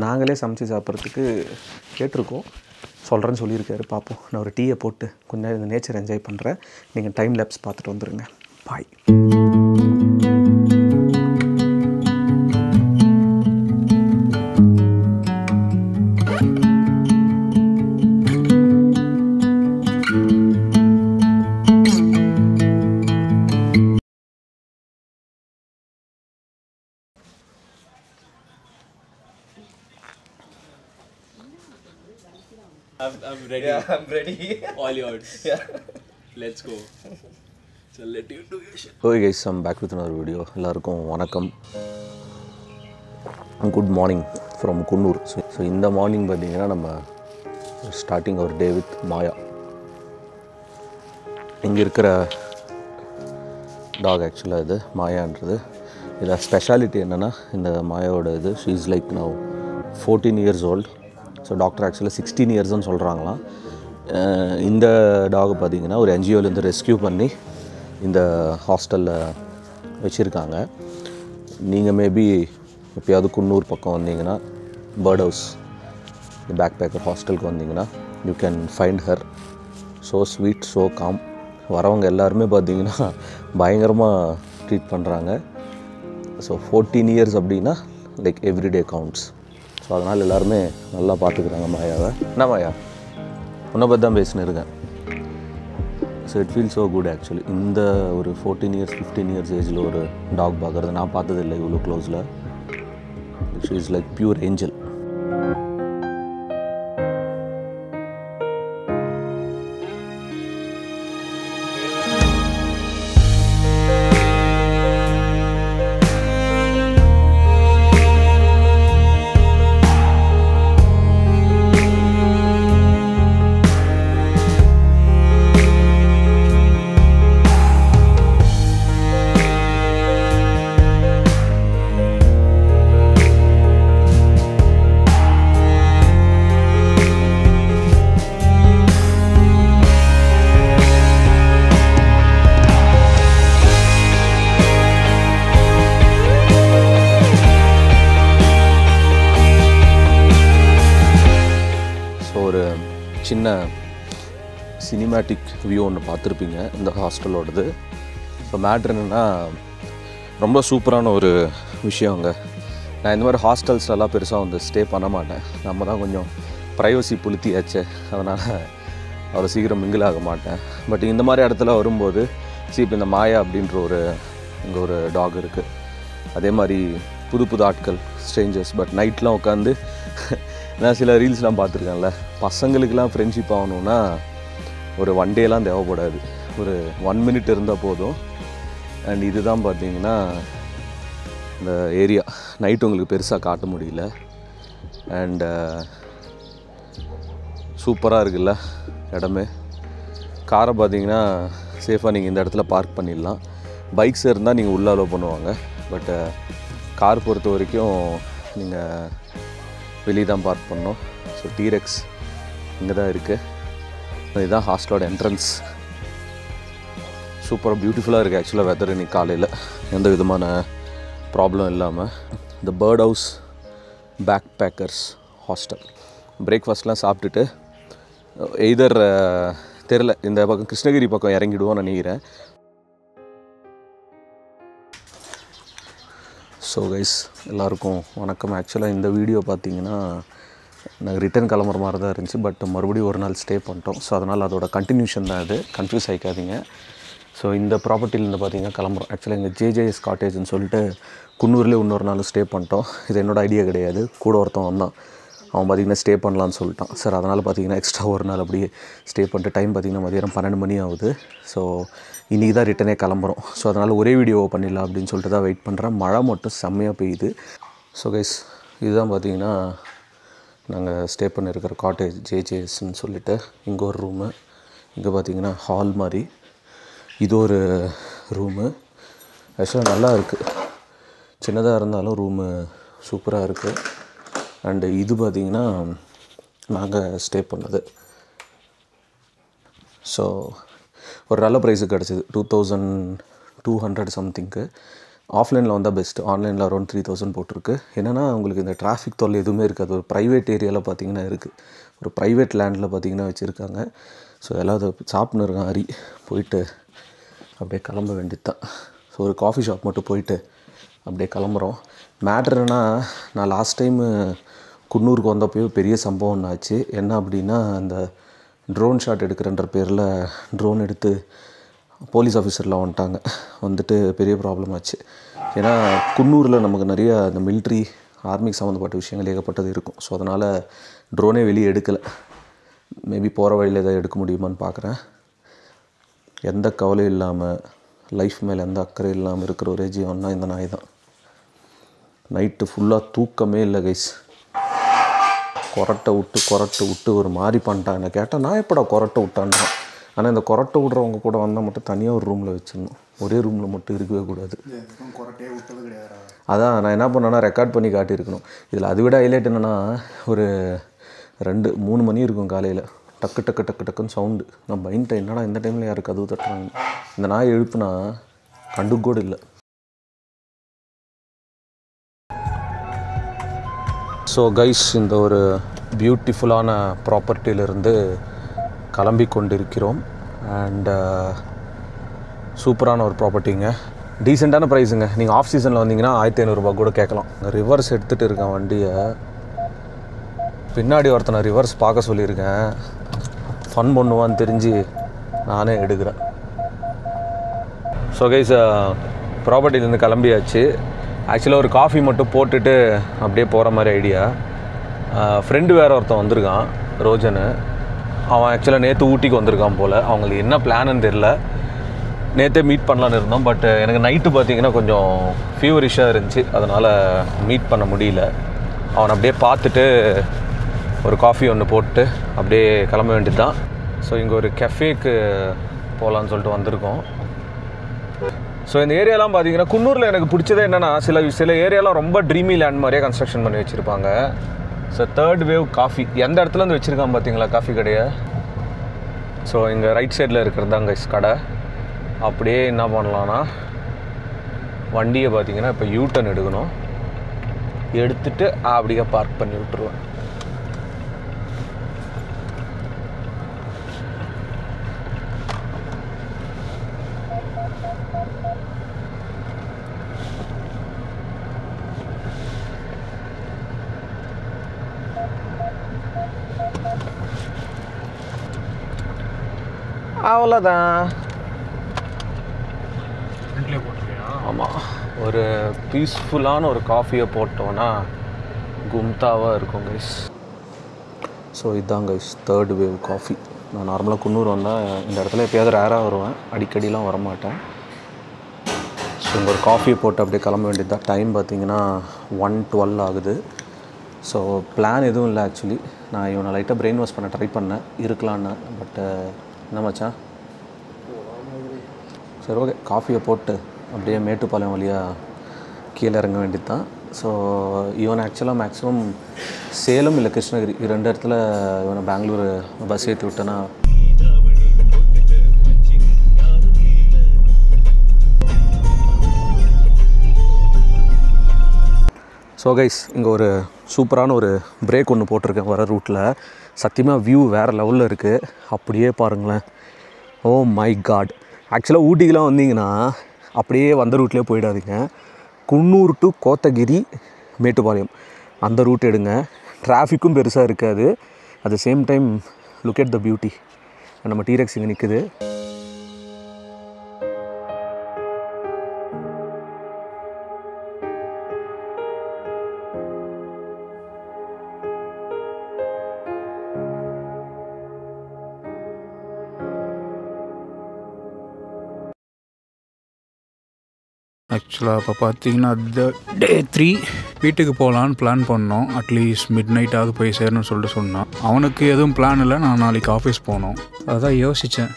நாங்களே சமைச்சு சாப்பிட்றதுக்கு கேட்டிருக்கோம். சொல்கிறேன்னு சொல்லியிருக்காரு. பார்ப்போம். நான் ஒரு டீயை போட்டு கொஞ்சம் இந்த நேச்சர் என்ஜாய் பண்ணுறேன். நீங்கள் டைம் லேப்ஸ் பார்த்துட்டு வந்துடுங்க. பாய். I'm ready. Yeah, I'm ready. All yours. Yeah. Let's go. So let you do your shit. Okay guys, I'm back with another video. எல்லாருக்கும் வணக்கம். Good morning from Coonoor. So இந்த மார்னிங் பார்த்தீங்கன்னா நம்ம ஸ்டார்டிங் ஒரு டே வித் மாயா. இங்கே இருக்கிற டாக் ஆக்சுவலாக இது மாயான்றது. இதில் ஸ்பெஷாலிட்டி என்னென்னா, இந்த மாயாவோட இது she is like now 14 years old. So doctor ஆக்சுவலாக 16 yearsன்னு சொல்கிறாங்களாம். இந்த டாக் பார்த்திங்கன்னா ஒரு என்ஜிஓலேருந்து ரெஸ்கியூ பண்ணி இந்த ஹாஸ்டலில் வச்சுருக்காங்க. நீங்கள் மேபி எப்போயாவது குன்னூர் பக்கம் வந்தீங்கன்னா, பேர்ட் ஹவுஸ் இந்த பேக் பேக்கர் ஹாஸ்டலுக்கு வந்தீங்கன்னா you can find her. So sweet, so com. வரவங்க எல்லாருமே பார்த்திங்கன்னா பயங்கரமாக ட்ரீட் பண்ணுறாங்க. ஸோ 14 years அப்படின்னா லைக் எவ்ரிடே கவுண்ட்ஸ். ஸோ அதனால் எல்லாருமே நல்லா பார்த்துக்குறாங்க மாயாவை. என்ன மாயா, உன்னை பற்றி தான் பேசினு இருக்கேன். So it feel so good actually. இந்த ஒரு 14 years 15 years ஏஜில் ஒரு டாக் பார்க்குறது நான் பார்த்ததில்லை இவ்வளோ க்ளோஸில். She is like pure angel. சின்ன சினிமேட்டிக் வியூ ஒன்று பார்த்துருப்பீங்க இந்த ஹாஸ்டலோடது. ஸோ மேட்ரு என்னென்னா ரொம்ப சூப்பரான ஒரு விஷயங்க. நான் இந்த மாதிரி ஹாஸ்டல்ஸ்லாம் பெருசாக வந்து ஸ்டே பண்ண மாட்டேன். நம்ம தான் கொஞ்சம் ப்ரைவசி புளுத்தியாச்சு, அதனால் அவ்வளோ சீக்கிரம் மிங்கிள் ஆக மாட்டேன். பட் இந்த மாதிரி இடத்துல வரும்போது இப்போ இந்த மாயா அப்படின்ற இங்கே ஒரு டாக் இருக்குது. அதே மாதிரி புது ஆட்கள், ஸ்ட்ரேஞ்சர்ஸ். பட் நைட்லாம் உட்காந்து நான் சில ரீல்ஸ்லாம் பார்த்துருக்கேன்ல, பசங்களுக்கெலாம் ஃப்ரெண்ட்ஷிப் ஆகணுன்னா ஒரு 1 டேலாம் தேவைப்படாது, ஒரு 1 மினிட் இருந்தால் போதும். அண்ட் இதுதான் பார்த்தீங்கன்னா இந்த ஏரியா. நைட் உங்களுக்கு பெருசாக காட்ட முடியல. அண்டு சூப்பராக இருக்குல்ல இடமே. காரை பார்த்தீங்கன்னா சேஃபாக நீங்கள் இந்த இடத்துல பார்க் பண்ணிடலாம். பைக்ஸ் இருந்தால் நீங்கள் உள்ளே அலோவ் பண்ணுவாங்க. பட் கார் பொறுத்த வரைக்கும் நீங்கள் வெளியே தான் பார்க் பண்ணோம். ஸோ டீரெக்ஸ் இங்கே தான் இருக்குது. இதுதான் ஹாஸ்டலோட என்ட்ரன்ஸ். சூப்பராக பியூட்டிஃபுல்லாக இருக்குது. ஆக்சுவலாக வெதர் இன்னைக்கு காலையில் எந்த விதமான ப்ராப்ளம் இல்லாமல். இந்த bird house backpackers hostel. பிரேக்ஃபாஸ்ட்லாம் சாப்பிட்டுட்டு எய்தர் தெரில இந்த பக்கம் கிருஷ்ணகிரி பக்கம் இறங்கிடுவோன்னு நினைக்கிறேன். ஸோ கைஸ் எல்லாருக்கும் வணக்கம். ஆக்சுவலாக இந்த வீடியோ பார்த்தீங்கன்னா நாங்கள் ரிட்டர்ன் கிளம்புற மாதிரி தான் இருந்துச்சு. பட் மறுபடியும் ஒரு நாள் ஸ்டே பண்ணிட்டோம். ஸோ அதனால் அதோட கண்டினியூஷன் தான் இது, கன்ஃபியூஸ் ஆகிக்காதீங்க. ஸோ இந்த ப்ராப்பர்ட்டிலேருந்து பார்த்தீங்கன்னா கிளம்புறோம். ஆக்சுவலாக எங்கள் ஜேஜேஎஸ் காட்டேஜ்னு சொல்லிட்டு குன்னூர்லேயே இன்னொரு நாள் ஸ்டே பண்ணிட்டோம். இது என்னோடய ஐடியா கிடையாது, கூட ஒருத்தன் வந்தான். அவன் பார்த்திங்கன்னா ஸ்டே பண்ணலான்னு சொல்லிட்டான். சார் அதனால் பார்த்திங்கன்னா எக்ஸ்ட்ரா ஒரு நாள் அப்படியே ஸ்டே பண்ணிட்டு டைம் பார்த்திங்கன்னா மதியானம் 12 மணி ஆகுது. ஸோ இன்றைக்கி தான் ரிட்டனே கிளம்புறோம். ஸோ அதனால் ஒரே வீடியோவை பண்ணிடலாம் அப்படின்னு சொல்லிட்டு தான் வெயிட் பண்ணுறேன். மழை மட்டும் செம்மையாக பெய்யுது. ஸோ கைஸ் இதுதான் பார்த்திங்கன்னா நாங்கள் ஸ்டே பண்ணியிருக்கிற காட்டேஜ் ஜேஜேஎஸ்ன்னு சொல்லிட்டு. இங்கே ஒரு ரூமு, இங்கே பார்த்திங்கன்னா ஹால் மாதிரி, இது ஒரு ரூமு. ஆக்சுவலாக நல்லா இருக்குது, சின்னதாக இருந்தாலும் ரூமு சூப்பராக இருக்குது. அண்டு இது பார்த்திங்கன்னா நாங்கள் ஸ்டே பண்ணது. ஸோ ஒரு நல்ல ப்ரைஸுக்கு கிடச்சிது, 2200 சம்திங்க்கு. ஆஃப்லைனில் வந்தால் பெஸ்ட்டு, ஆன்லைனில் அரௌண்ட் 3000 போட்டிருக்கு. என்னென்னா உங்களுக்கு இந்த டிராஃபிக் தொல்லை எதுவுமே இருக்காது. ஒரு ப்ரைவேட் ஏரியாவில் பார்த்திங்கன்னா இருக்குது, ஒரு ப்ரைவேட் லேண்டில் பார்த்திங்கன்னா வச்சுருக்காங்க. ஸோ எல்லாம் சாப்பிட்னு இருக்கான் ஹரி, போயிட்டு அப்படியே கிளம்ப வேண்டியது தான். ஸோ ஒரு காஃபி ஷாப் மட்டும் போயிட்டு அப்படியே கிளம்புறோம். மேட்ருன்னா நான் லாஸ்ட் டைமு குன்னூருக்கு வந்தப்போ பெரிய சம்பவம் ஒன்று ஆச்சு. என்ன அப்படின்னா அந்த ட்ரோன் ஷாட் எடுக்கிறன்ற பேரில் ட்ரோன் எடுத்து போலீஸ் ஆஃபீஸரில் வந்துட்டு பெரிய ப்ராப்ளம் ஆச்சு. ஏன்னா குன்னூரில் நமக்கு நிறைய இந்த மிலிட்ரி ஆர்மிக்கு சம்மந்தப்பட்ட விஷயங்கள் ஏகப்பட்டது இருக்கும். ஸோ அதனால் ட்ரோனே வெளியே எடுக்கலை. மேபி போகிற வழியில் எதாவது எடுக்க முடியுமான்னு பார்க்குறேன். எந்த கவலையும் இல்லாமல், லைஃப் மேலே எந்த அக்கறை இல்லாமல் இருக்கிற ஒரே ஜீவன்னா இந்த நாய் தான். நைட்டு ஃபுல்லாக தூக்கமே இல்லை கைஸ். கொரட்டை விட்டு ஒரு மாதிரி பண்ணிட்டான். என்ன கேட்டால் நான் எப்படா கொரட்டை விட்டான்றான். ஆனால் இந்த கொரட்டை விட்றவங்க கூட வந்தால் மட்டும் தனியாக ஒரு ரூமில் வச்சிடணும், ஒரே ரூமில் மட்டும் இருக்கவே கூடாது. அதான் நான் என்ன பண்ணேன்னா ரெக்கார்ட் பண்ணி காட்டியிருக்கணும். இதில் அதை விட ஹைலைட் என்னென்னா ஒரு 2-3 மணி இருக்கும் காலையில், டக்குன்னு சவுண்டு. நான் பயந்துட்டேன், என்னடா இந்த டைமில் யாருக்கு கதவு தட்டுறாங்க. இந்த நாய் எழுப்புனா கண்டுக்கூட இல்லை. ஸோ கைஸ் இந்த ஒரு பியூட்டிஃபுல்லான ப்ராப்பர்ட்டியிலிருந்து கிளம்பி கொண்டிருக்கிறோம். அண்ட் சூப்பரான ஒரு ப்ராப்பர்ட்டிங்க, டீசெண்டான ப்ரைஸுங்க. நீங்கள் ஆஃப் சீசனில் வந்தீங்கன்னா 1500 கூட கேட்கலாம். ரிவர்ஸ் எடுத்துகிட்டு இருக்கேன் வண்டியை. பின்னாடி ஒருத்தனை ரிவர்ஸ் பார்க்க சொல்லியிருக்கேன், ஃபன் பண்ணுவான்னு தெரிஞ்சு நானே எடுக்கிறேன். ஸோ கைஸ் ப்ராப்பர்ட்டிலேருந்து கிளம்பியாச்சு. ஆக்சுவலாக ஒரு காஃபி மட்டும் போட்டுட்டு அப்படியே போகிற மாதிரி ஐடியா. ஃப்ரெண்டு வேறு ஒருத்தன் வந்திருக்கான், ரோஜனு. அவன் ஆக்சுவலாக நேற்று ஊட்டிக்கு வந்திருக்கான் போல். அவங்களுக்கு என்ன பிளான்னு தெரில. நேற்றே மீட் பண்ணலான்னு இருந்தோம். பட் எனக்கு நைட்டு பார்த்திங்கன்னா கொஞ்சம் ஃபீவரிஷாக இருந்துச்சு, அதனால் மீட் பண்ண முடியல. அவனை அப்படியே பார்த்துட்டு ஒரு காஃபி ஒன்று போட்டு அப்படியே கிளம்ப வேண்டியது தான். ஸோ இங்கே ஒரு கெஃபேக்கு போகலான்னு சொல்லிட்டு வந்திருக்கோம். ஸோ இந்த ஏரியாலாம் பார்த்தீங்கன்னா குன்னூரில் எனக்கு பிடிச்சதே என்னென்னா சில ஏரியாலாம் ரொம்ப ட்ரீமி லேண்ட் மாதிரியே கன்ஸ்ட்ரக்ஷன் பண்ணி வச்சுருப்பாங்க. ஸோ 3rd வேவ் காஃபி எந்த இடத்துலேருந்து வச்சுருக்கான் பார்த்தீங்களா காஃபி கடையை. ஸோ இங்கே ரைட் சைடில் இருக்கிறது தான் கைஸ் கடை. அப்படியே என்ன பண்ணலான்னா வண்டியை பார்த்தீங்கன்னா இப்போ யூட்டர்ன் எடுக்கணும், எடுத்துகிட்டு அப்படியே பார்க் பண்ணி விட்டுருவேன். அவ்வளோதான். ஃப்ரண்ட்லேயே போட்டுருக்கியா? ஆமாம், ஒரு பீஸ்ஃபுல்லான ஒரு காஃபியை போட்டோன்னா கும்தாவாக இருக்கும் கைஸ். ஸோ இதுதான் கைஸ் தேர்ட் வேவ் காஃபி. நான் நார்மலாக குன்னூர் வந்தால் இந்த இடத்துல எப்போயாவது ரேராக வருவேன், அடிக்கடிலாம் வரமாட்டேன். ஸோ இங்கே ஒரு காஃபியை போட்டு அப்படியே கிளம்ப வேண்டியது தான். டைம் பார்த்திங்கன்னா 1:12 ஆகுது. ஸோ பிளான் எதுவும் இல்லை ஆக்சுவலி. நான் இவனை லைட்டாக பிரெயின் வாஷ் பண்ண ட்ரை பண்ணேன் இருக்கலான்னு. பட் என்ன மச்சான், சரி ஓகே காஃபியை போட்டு அப்படியே மேட்டுப்பாளையம் வழியாக கீழே இறங்க வேண்டியது தான். ஸோ இவனை ஆக்சுவலாக மேக்ஸிமம் சேலம் இல்லை கிருஷ்ணகிரி 2 இடத்துல இவனை பெங்களூர் பஸ் ஏற்றி விட்டேன்னா ஸோ கைஸ் இங்கே ஒரு சூப்பரான ஒரு பிரேக் ஒன்று போட்டிருக்கேன் வர ரூட்டில். சத்தியமாக வியூ வேறு லெவலில் இருக்குது. அப்படியே பாருங்களேன். Oh my God. ஆக்சுவலாக ஊட்டிக்கெலாம் வந்தீங்கன்னா அப்படியே வந்த ரூட்லேயே போயிடாதீங்க. குன்னூர் டு கோத்தகிரி மேட்டுப்பாளையம் அந்த ரூட் எடுங்க. டிராஃபிக்கும் பெருசாக இருக்காது. At the same time look at the beauty. நம்ம டீரெக்ஸ் இங்கே நிற்குது. ஆக்சுவலாக இப்போ பார்த்தீங்கன்னா டே 3 வீட்டுக்கு போகலான்னு பிளான் பண்ணோம். அட்லீஸ்ட் மிட் நைட்டாவது போய் சேரணும்னு சொல்லிட்டு சொன்னான். அவனுக்கு எதுவும் பிளான் இல்லை, நான் நாளைக்கு ஆஃபீஸ் போகணும். அதான் யோசித்தேன்,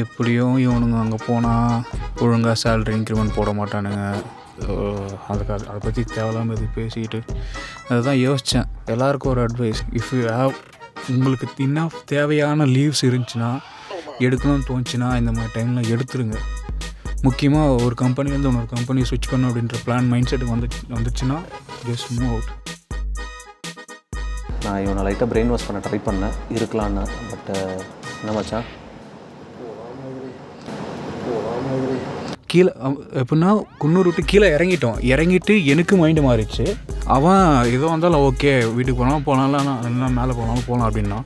எப்படியும் இவனுங்க அங்கே போனால் ஒழுங்காக சேலரி இன்க்ரிமெண்ட் போட மாட்டானுங்க. அதை பற்றி தேவையில்லாமல் இது பேசிக்கிட்டு அதுதான் யோசித்தேன். எல்லாருக்கும் ஒரு அட்வைஸ், இஃப் யூ ஹேவ் உங்களுக்கு இன்னும் தேவையான லீவ்ஸ் இருந்துச்சுன்னா எடுக்கணும்னு தோணுச்சுன்னா இந்த மாதிரி டைமில் எடுத்துருங்க. முக்கியமாக ஒரு கம்பெனிலேருந்து இன்னொரு கம்பெனி ஸ்விட்ச் பண்ணணும் அப்படின்ற பிளான் மைண்ட் செட்டுக்கு வந்துச்சுன்னா ஜஸ்ட் மூவ் அவுட். நான் இவனை லைட்டாக பிரெயின் வாஷ் பண்ண ட்ரை பண்ணேன் இருக்கலான்னு. பட் என்ன மச்சான், கீழே எப்படின்னா குன்னூர் விட்டு கீழே இறங்கிட்டு எனக்கு மைண்டு மாறிடுச்சு. அவன் ஏதோ வந்தாலும் ஓகே வீட்டுக்கு போனாலும் என்ன மேலே போகலாம் அப்படின்னா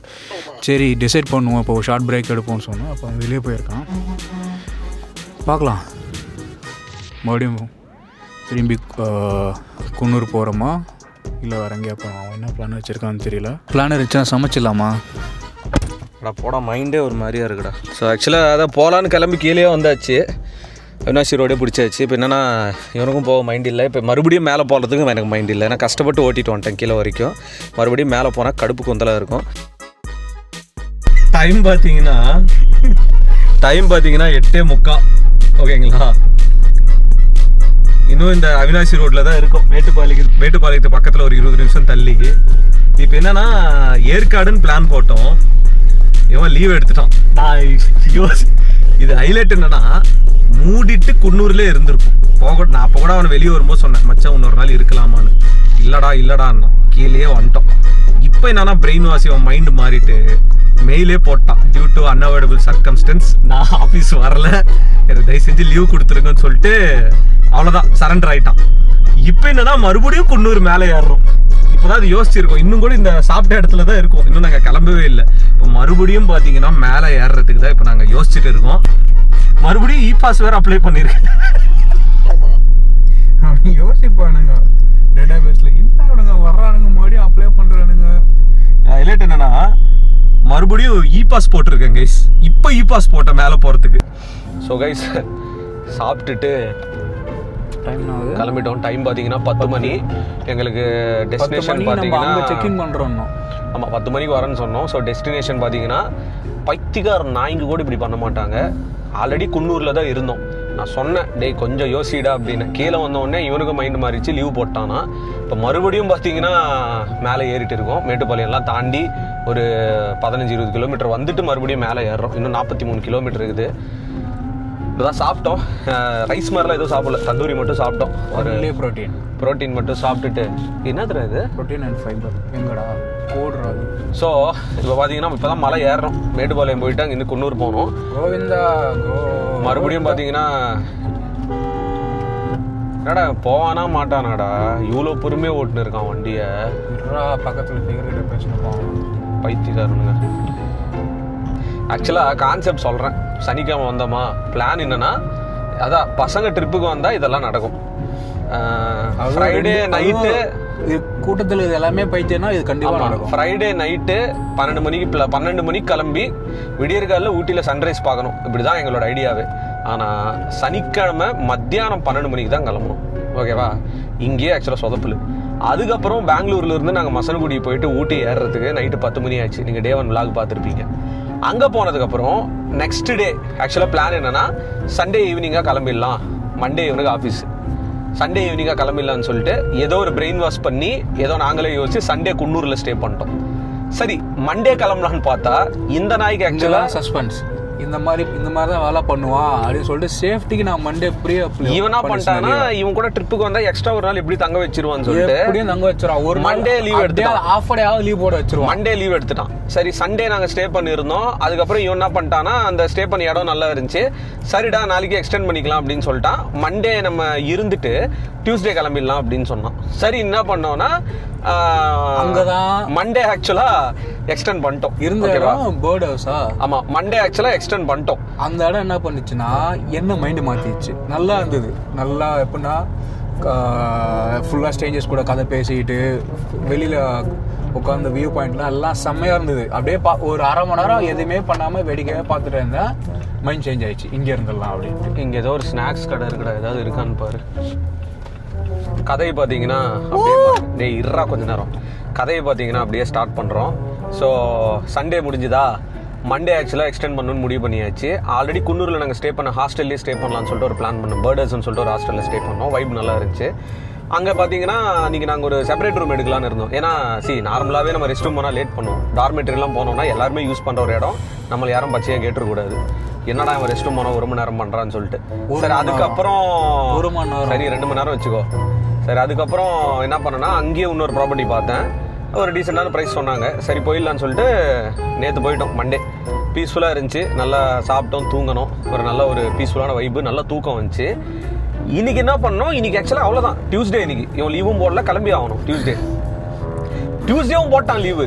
சரி டிசைட் பண்ணுவோம் இப்போ ஷார்ட் பிரேக் எடுப்போம்னு சொன்னோம். அப்போ அவன் வெளியே போயிருக்கான். பார்க்கலாம் மறுபடியும் திரும்பி குன்னூர் போகிறோமா இல்லை வேறு எங்கேயா போகிறோம். அவன் என்ன பிளான் வச்சுருக்கான்னு தெரியல. பிளான் இருந்துச்சுன்னா சமைச்சிடலாமா? போட மைண்டே ஒரு மாதிரியாக இருக்குடா. ஸோ ஆக்சுவலாக அதை போகலான்னு கிளம்பி கீழே வந்தாச்சு. அவினாசி ரோடே பிடிச்சாச்சு. இப்போ என்னென்னா இவனுக்கும் போக மைண்ட் இல்லை. இப்போ மறுபடியும் மேலே போகிறதுக்கும் எனக்கு மைண்ட் இல்லை. ஏன்னா கஷ்டப்பட்டு ஓட்டிட்டு வந்துட்டேன் கீழே வரைக்கும். மறுபடியும் மேலே போனால் கடுப்பு குந்தலாக இருக்கும். டைம் பார்த்தீங்கன்னா 8:45 ஓகேங்களா. இன்னும் இந்த அவினாசி ரோட்டில் தான் இருக்கும். மேட்டுப்பாளையத்து பக்கத்தில் ஒரு 20 நிமிஷம் தள்ளி. இப்போ என்னென்னா ஏற்காடுன்னு பிளான் போட்டோம். இவன் லீவ் எடுத்துட்டான். இது ஹைலைட் என்னன்னா மூடிட்டு குன்னூர்லேயே இருந்திருக்கும். நான் அப்போ கூட அவனை வெளியே வரும்போது சொன்னேன், மச்சான் இன்னொரு நாள் இருக்கலாமான்னு. இல்லடான்னா கீழே வந்துட்டோம். இப்போ என்னன்னா பிரெயின் வாஷ் அவன் மைண்டு மாறிட்டு மெயிலே போட்டான். டியூ டு அன்அவாய்டபிள் சர்க்கம்ஸ்டன்ஸ் நான் ஆஃபீஸ் வரல, எனக்கு தயவு செஞ்சு லீவ் கொடுத்துருங்கன்னு சொல்லிட்டு அவ்வளோதான் சரண்டர் ஆகிட்டான். இப்போ என்னன்னா மறுபடியும் குன்னூர் மேலே ஏறுறோம். இப்போதான் அது யோசிச்சிருக்கோம். இன்னும் கூட இந்த சாப்பிட்ட இடத்துல தான் இருக்கும். இன்னும் நாங்கள் கிளம்பவே இல்லை. இப்போ மறுபடியும் பார்த்தீங்கன்னா மேலே ஏறுறதுக்கு தான் இப்போ நாங்கள் யோசிச்சுட்டு இருக்கோம். மறுபடியும் இ பாஸ் வேறு அப்ளை பண்ணியிருக்கேன். யோசிப்பானுங்க டேட்டா பேஸில் என்ன வர்றானுங்க மறுபடியும் அப்ளை பண்ணுறானுங்க. ஹைலைட் என்னன்னா மறுபடியும் இ பாஸ் போட்டிருக்கேன் கைஸ். இப்போ இ பாஸ் போட்டேன் மேலே போகிறதுக்கு. ஸோ கைஸ் சாப்பிட்டுட்டு டைம் கிளம்பிட்டோம். டைம் பார்த்தீங்கன்னா 10 மணி. எங்களுக்கு டெஸ்டினேஷன் பார்த்தீங்கன்னா செக்இன் பண்ணுறோம். ஆமாம் 10 மணிக்கு வரேன்னு சொன்னோம். ஸோ டெஸ்டினேஷன் பார்த்தீங்கன்னா பைத்திகார நாய்ங்க கூட இப்படி பண்ண மாட்டாங்க. ஆல்ரெடி குன்னூரில் தான் இருந்தோம். நான் சொன்னேன் டேய் கொஞ்சம் யோசிடா அப்படின்னு. கீழே வந்தோடனே இவனுக்கு மைண்டு மாறிச்சு, லீவ் போட்டானா. இப்போ மறுபடியும் பார்த்தீங்கன்னா மேலே ஏறிட்டு இருக்கோம். மேட்டுப்பாளையம்லாம் தாண்டி ஒரு 15-20 கிலோமீட்டர் வந்துட்டு மறுபடியும் மேலே ஏறுறோம். இன்னும் 43 கிலோமீட்டர் இருக்குது. இப்போதான் சாப்பிட்டோம். ரைஸ் மாதிரிலாம் எதுவும் சாப்பிடல, தந்தூரி மட்டும் சாப்பிட்டோம். ஒரு ப்ரோட்டீன் மட்டும் சாப்பிட்டுட்டு என்ன தெரியாது ப்ரோட்டீன் அண்ட் ஃபைபர் எங்கடா போடுறாது. ஸோ இப்போ பார்த்தீங்கன்னா இப்போ தான் மலை ஏறுறோம். மேட்டுப்பாளையம் போயிட்டு அங்கே இன்னும் குன்னூர் போகணும். கோவிந்தா மறுபடியும் பார்த்தீங்கன்னா என்னடா போவானா மாட்டானாடா, இவ்வளோ பொறுமையாக ஓட்டுன்னு இருக்கான் வண்டியை. பக்கத்தில் பேசணும் பைத்தியக்காரனுங்க. ஆக்சுவலாக கான்செப்ட் சொல்கிறேன். சனிக்கிழமை வந்தோமா பிளான் என்னன்னா அதான் பசங்க ட்ரிப்புக்கு வந்தால் இதெல்லாம் நடக்கும். ஃப்ரைடே நைட்டு கூட்டத்தில் இது எல்லாமே போயிட்டேன்னா இது கண்டிப்பாக நடக்கும். ஃப்ரைடே நைட்டு 12 மணிக்கு கிளம்பி விடியற்காலில் ஊட்டியில் சன்ரைஸ் பார்க்கணும். இப்படி தான் எங்களோட ஐடியாவே. ஆனால் சனிக்கிழமை மத்தியானம் 12 மணிக்கு தான் கிளம்பணும். ஓகேவா? இங்கேயே ஆக்சுவலாக சொதப்புல. அதுக்கப்புறம் பெங்களூர்லேருந்து நாங்கள் மசனகுடி போயிட்டு ஊட்டி ஏறுறதுக்கு நைட்டு 10 மணி ஆச்சு. நீங்கள் டே 1 விலாக் பார்த்துருப்பீங்க. அங்கே போனதுக்கப்புறம் நெக்ஸ்ட் டே ஆக்சுவலாக பிளான் என்னென்னா சண்டே ஈவினிங்காக கிளம்பிடலாம். Monday evening office. சண்டே ஈவினிங்காக கிளம்பிடலான்னு சொல்லிட்டு ஏதோ ஒரு பிரெயின் வாஷ் பண்ணி ஏதோ நாங்களே யோசிச்சு சண்டே குன்னூரில் ஸ்டே பண்ணிட்டோம். சரி மண்டே கிளம்பலான்னு பார்த்தா இந்த நாய்க்கு ஆக்சுவலாக சஸ்பென்ஸ் இந்த மாதிரி தான் வேலை பண்ணுவான் அப்படின்னு சொல்லிட்டு சேஃப்டிக்கு நான் மண்டே இவனா பண்ணிட்டானா இவன் கூட ட்ரிப்புக்கு வந்தா எக்ஸ்ட்ரா ஒரு நாள் எப்படி தங்க வச்சிருவான்னு சொல்லிட்டு எப்படியும் தங்க வச்சிருவான். ஒரு மண்டே லீவ் எடுத்துட்டான். ஆஃப் டே லீவ் போட வச்சிருவான். மண்டே லீவ் எடுத்துட்டான். சரி சண்டே நாங்க ஸ்டே பண்ணிருந்தோம். அதுக்கப்புறம் இவன் என்ன பண்ணிட்டானா அந்த ஸ்டே பண்ணி இடம் நல்லா இருந்துச்சு. சரிடா நாளைக்கு எக்ஸ்டெண்ட் பண்ணிக்கலாம் அப்படின்னு சொல்லிட்டான். மண்டே நம்ம இருந்துட்டு டியூஸ்டே கிளம்பிடலாம் அப்படின்னு சொன்னான். சரி என்ன பண்ணோம்னா அங்கதான் மண்டே ஆக்சுவலா எக்ஸ்டெண்ட் பண்ணிட்டோம். இருந்த இடம் பேர்ட் ஹவுஸா? ஆமா மண்டே ஆக்சுவலா எக்ஸ்டெண்ட் பண்ணிட்டோம். அந்த இடம் என்ன பண்ணுச்சுன்னா என்ன மைண்ட் மாத்திடுச்சு. நல்லா இருந்தது. நல்லா எப்படின்னா ஃபுல்லாக ஸ்ட்ரேஞ்சர்ஸ் கூட கதை பேசிக்கிட்டு வெளியில் உட்காந்து வியூ பாயிண்ட்லாம் எல்லாம் செம்மையாக இருந்தது. அப்படியே ஒரு அரை மணி நேரம் எதுவுமே பண்ணாமல் வேடிக்கையாக பார்த்துட்டு இருந்தேன். மைண்ட் சேஞ்ச் ஆயிடுச்சு. இங்கே இருந்துடலாம் அப்படின்ட்டு. இங்கே ஏதோ ஒரு ஸ்நாக்ஸ் கடை இருக்குடா, ஏதாவது இருக்கான்னு பாரு. கதையை பார்த்தீங்கன்னா அப்படியே இருறா கொஞ்ச நேரம். கதையை பார்த்தீங்கன்னா அப்படியே ஸ்டார்ட் பண்ணுறோம். ஸோ சண்டே முடிஞ்சுதா, மண்டே ஆக்சுவலாக எக்ஸ்டெண்ட் பண்ணணும்னு முடிவு பண்ணியாச்சு. ஆல்ரெடி குன்னூரில் நாங்கள் ஸ்டே பண்ண ஹாஸ்டல்லே ஸ்டே பண்ணலாம்னு சொல்லிட்டு ஒரு பிளான் பண்ணோம். பேர்டர்ஸ்ன்னு சொல்லிட்டு ஒரு ஹாஸ்டலில் ஸ்டே பண்ணோம். வைப் நல்லா இருந்துச்சு. அங்கே பார்த்தீங்கன்னா அன்றைக்கி நாங்கள் ஒரு செப்பரேட் ரூம் எடுக்கலான்னு இருந்தோம். ஏன்னா நார்மலாகவே நம்ம ரெஸ்ட் ரூம் போனால் லேட் பண்ணுவோம். டார்மெட்ரிலாம் போனோம்னா எல்லாருமே யூஸ் பண்ணுற ஒரு இடம். நம்மளை யாரும் பச்சையாக கேட்டுறக்கூடாது. என்னடா அவன் ரெஸ்ட் ரூம் போனால் 1 மணி நேரம் பண்ணுறான்னு சொல்லிட்டு. சரி அதுக்கப்புறம் 1 மணி நேரம் சரி 2 மணி நேரம் வச்சுக்கோ. சரி அதுக்கப்புறம் என்ன பண்ணேன்னா அங்கேயே இன்னொரு ப்ராப்பர்ட்டி பார்த்தேன். ஒரு டீசெண்டான ப்ரைஸ் சொன்னாங்க. சரி போயிடலான்னு சொல்லிட்டு நேற்று போயிட்டோம். மண்டே பீஸ்ஃபுல்லாக இருந்துச்சு. நல்லா சாப்பிட்டோம், தூங்கணும். ஒரு நல்ல ஒரு பீஸ்ஃபுல்லான வைப்பு, நல்லா தூக்கம் வந்துச்சு. இன்னைக்கு என்ன பண்ணோம், இன்னைக்கு ஆக்சுவலாக அவ்வளோதான். டியூஸ்டே இன்னைக்கு இவன் லீவும் போடல, கிளம்பி ஆகணும். டியூஸ்டேவும் போட்டான் லீவு.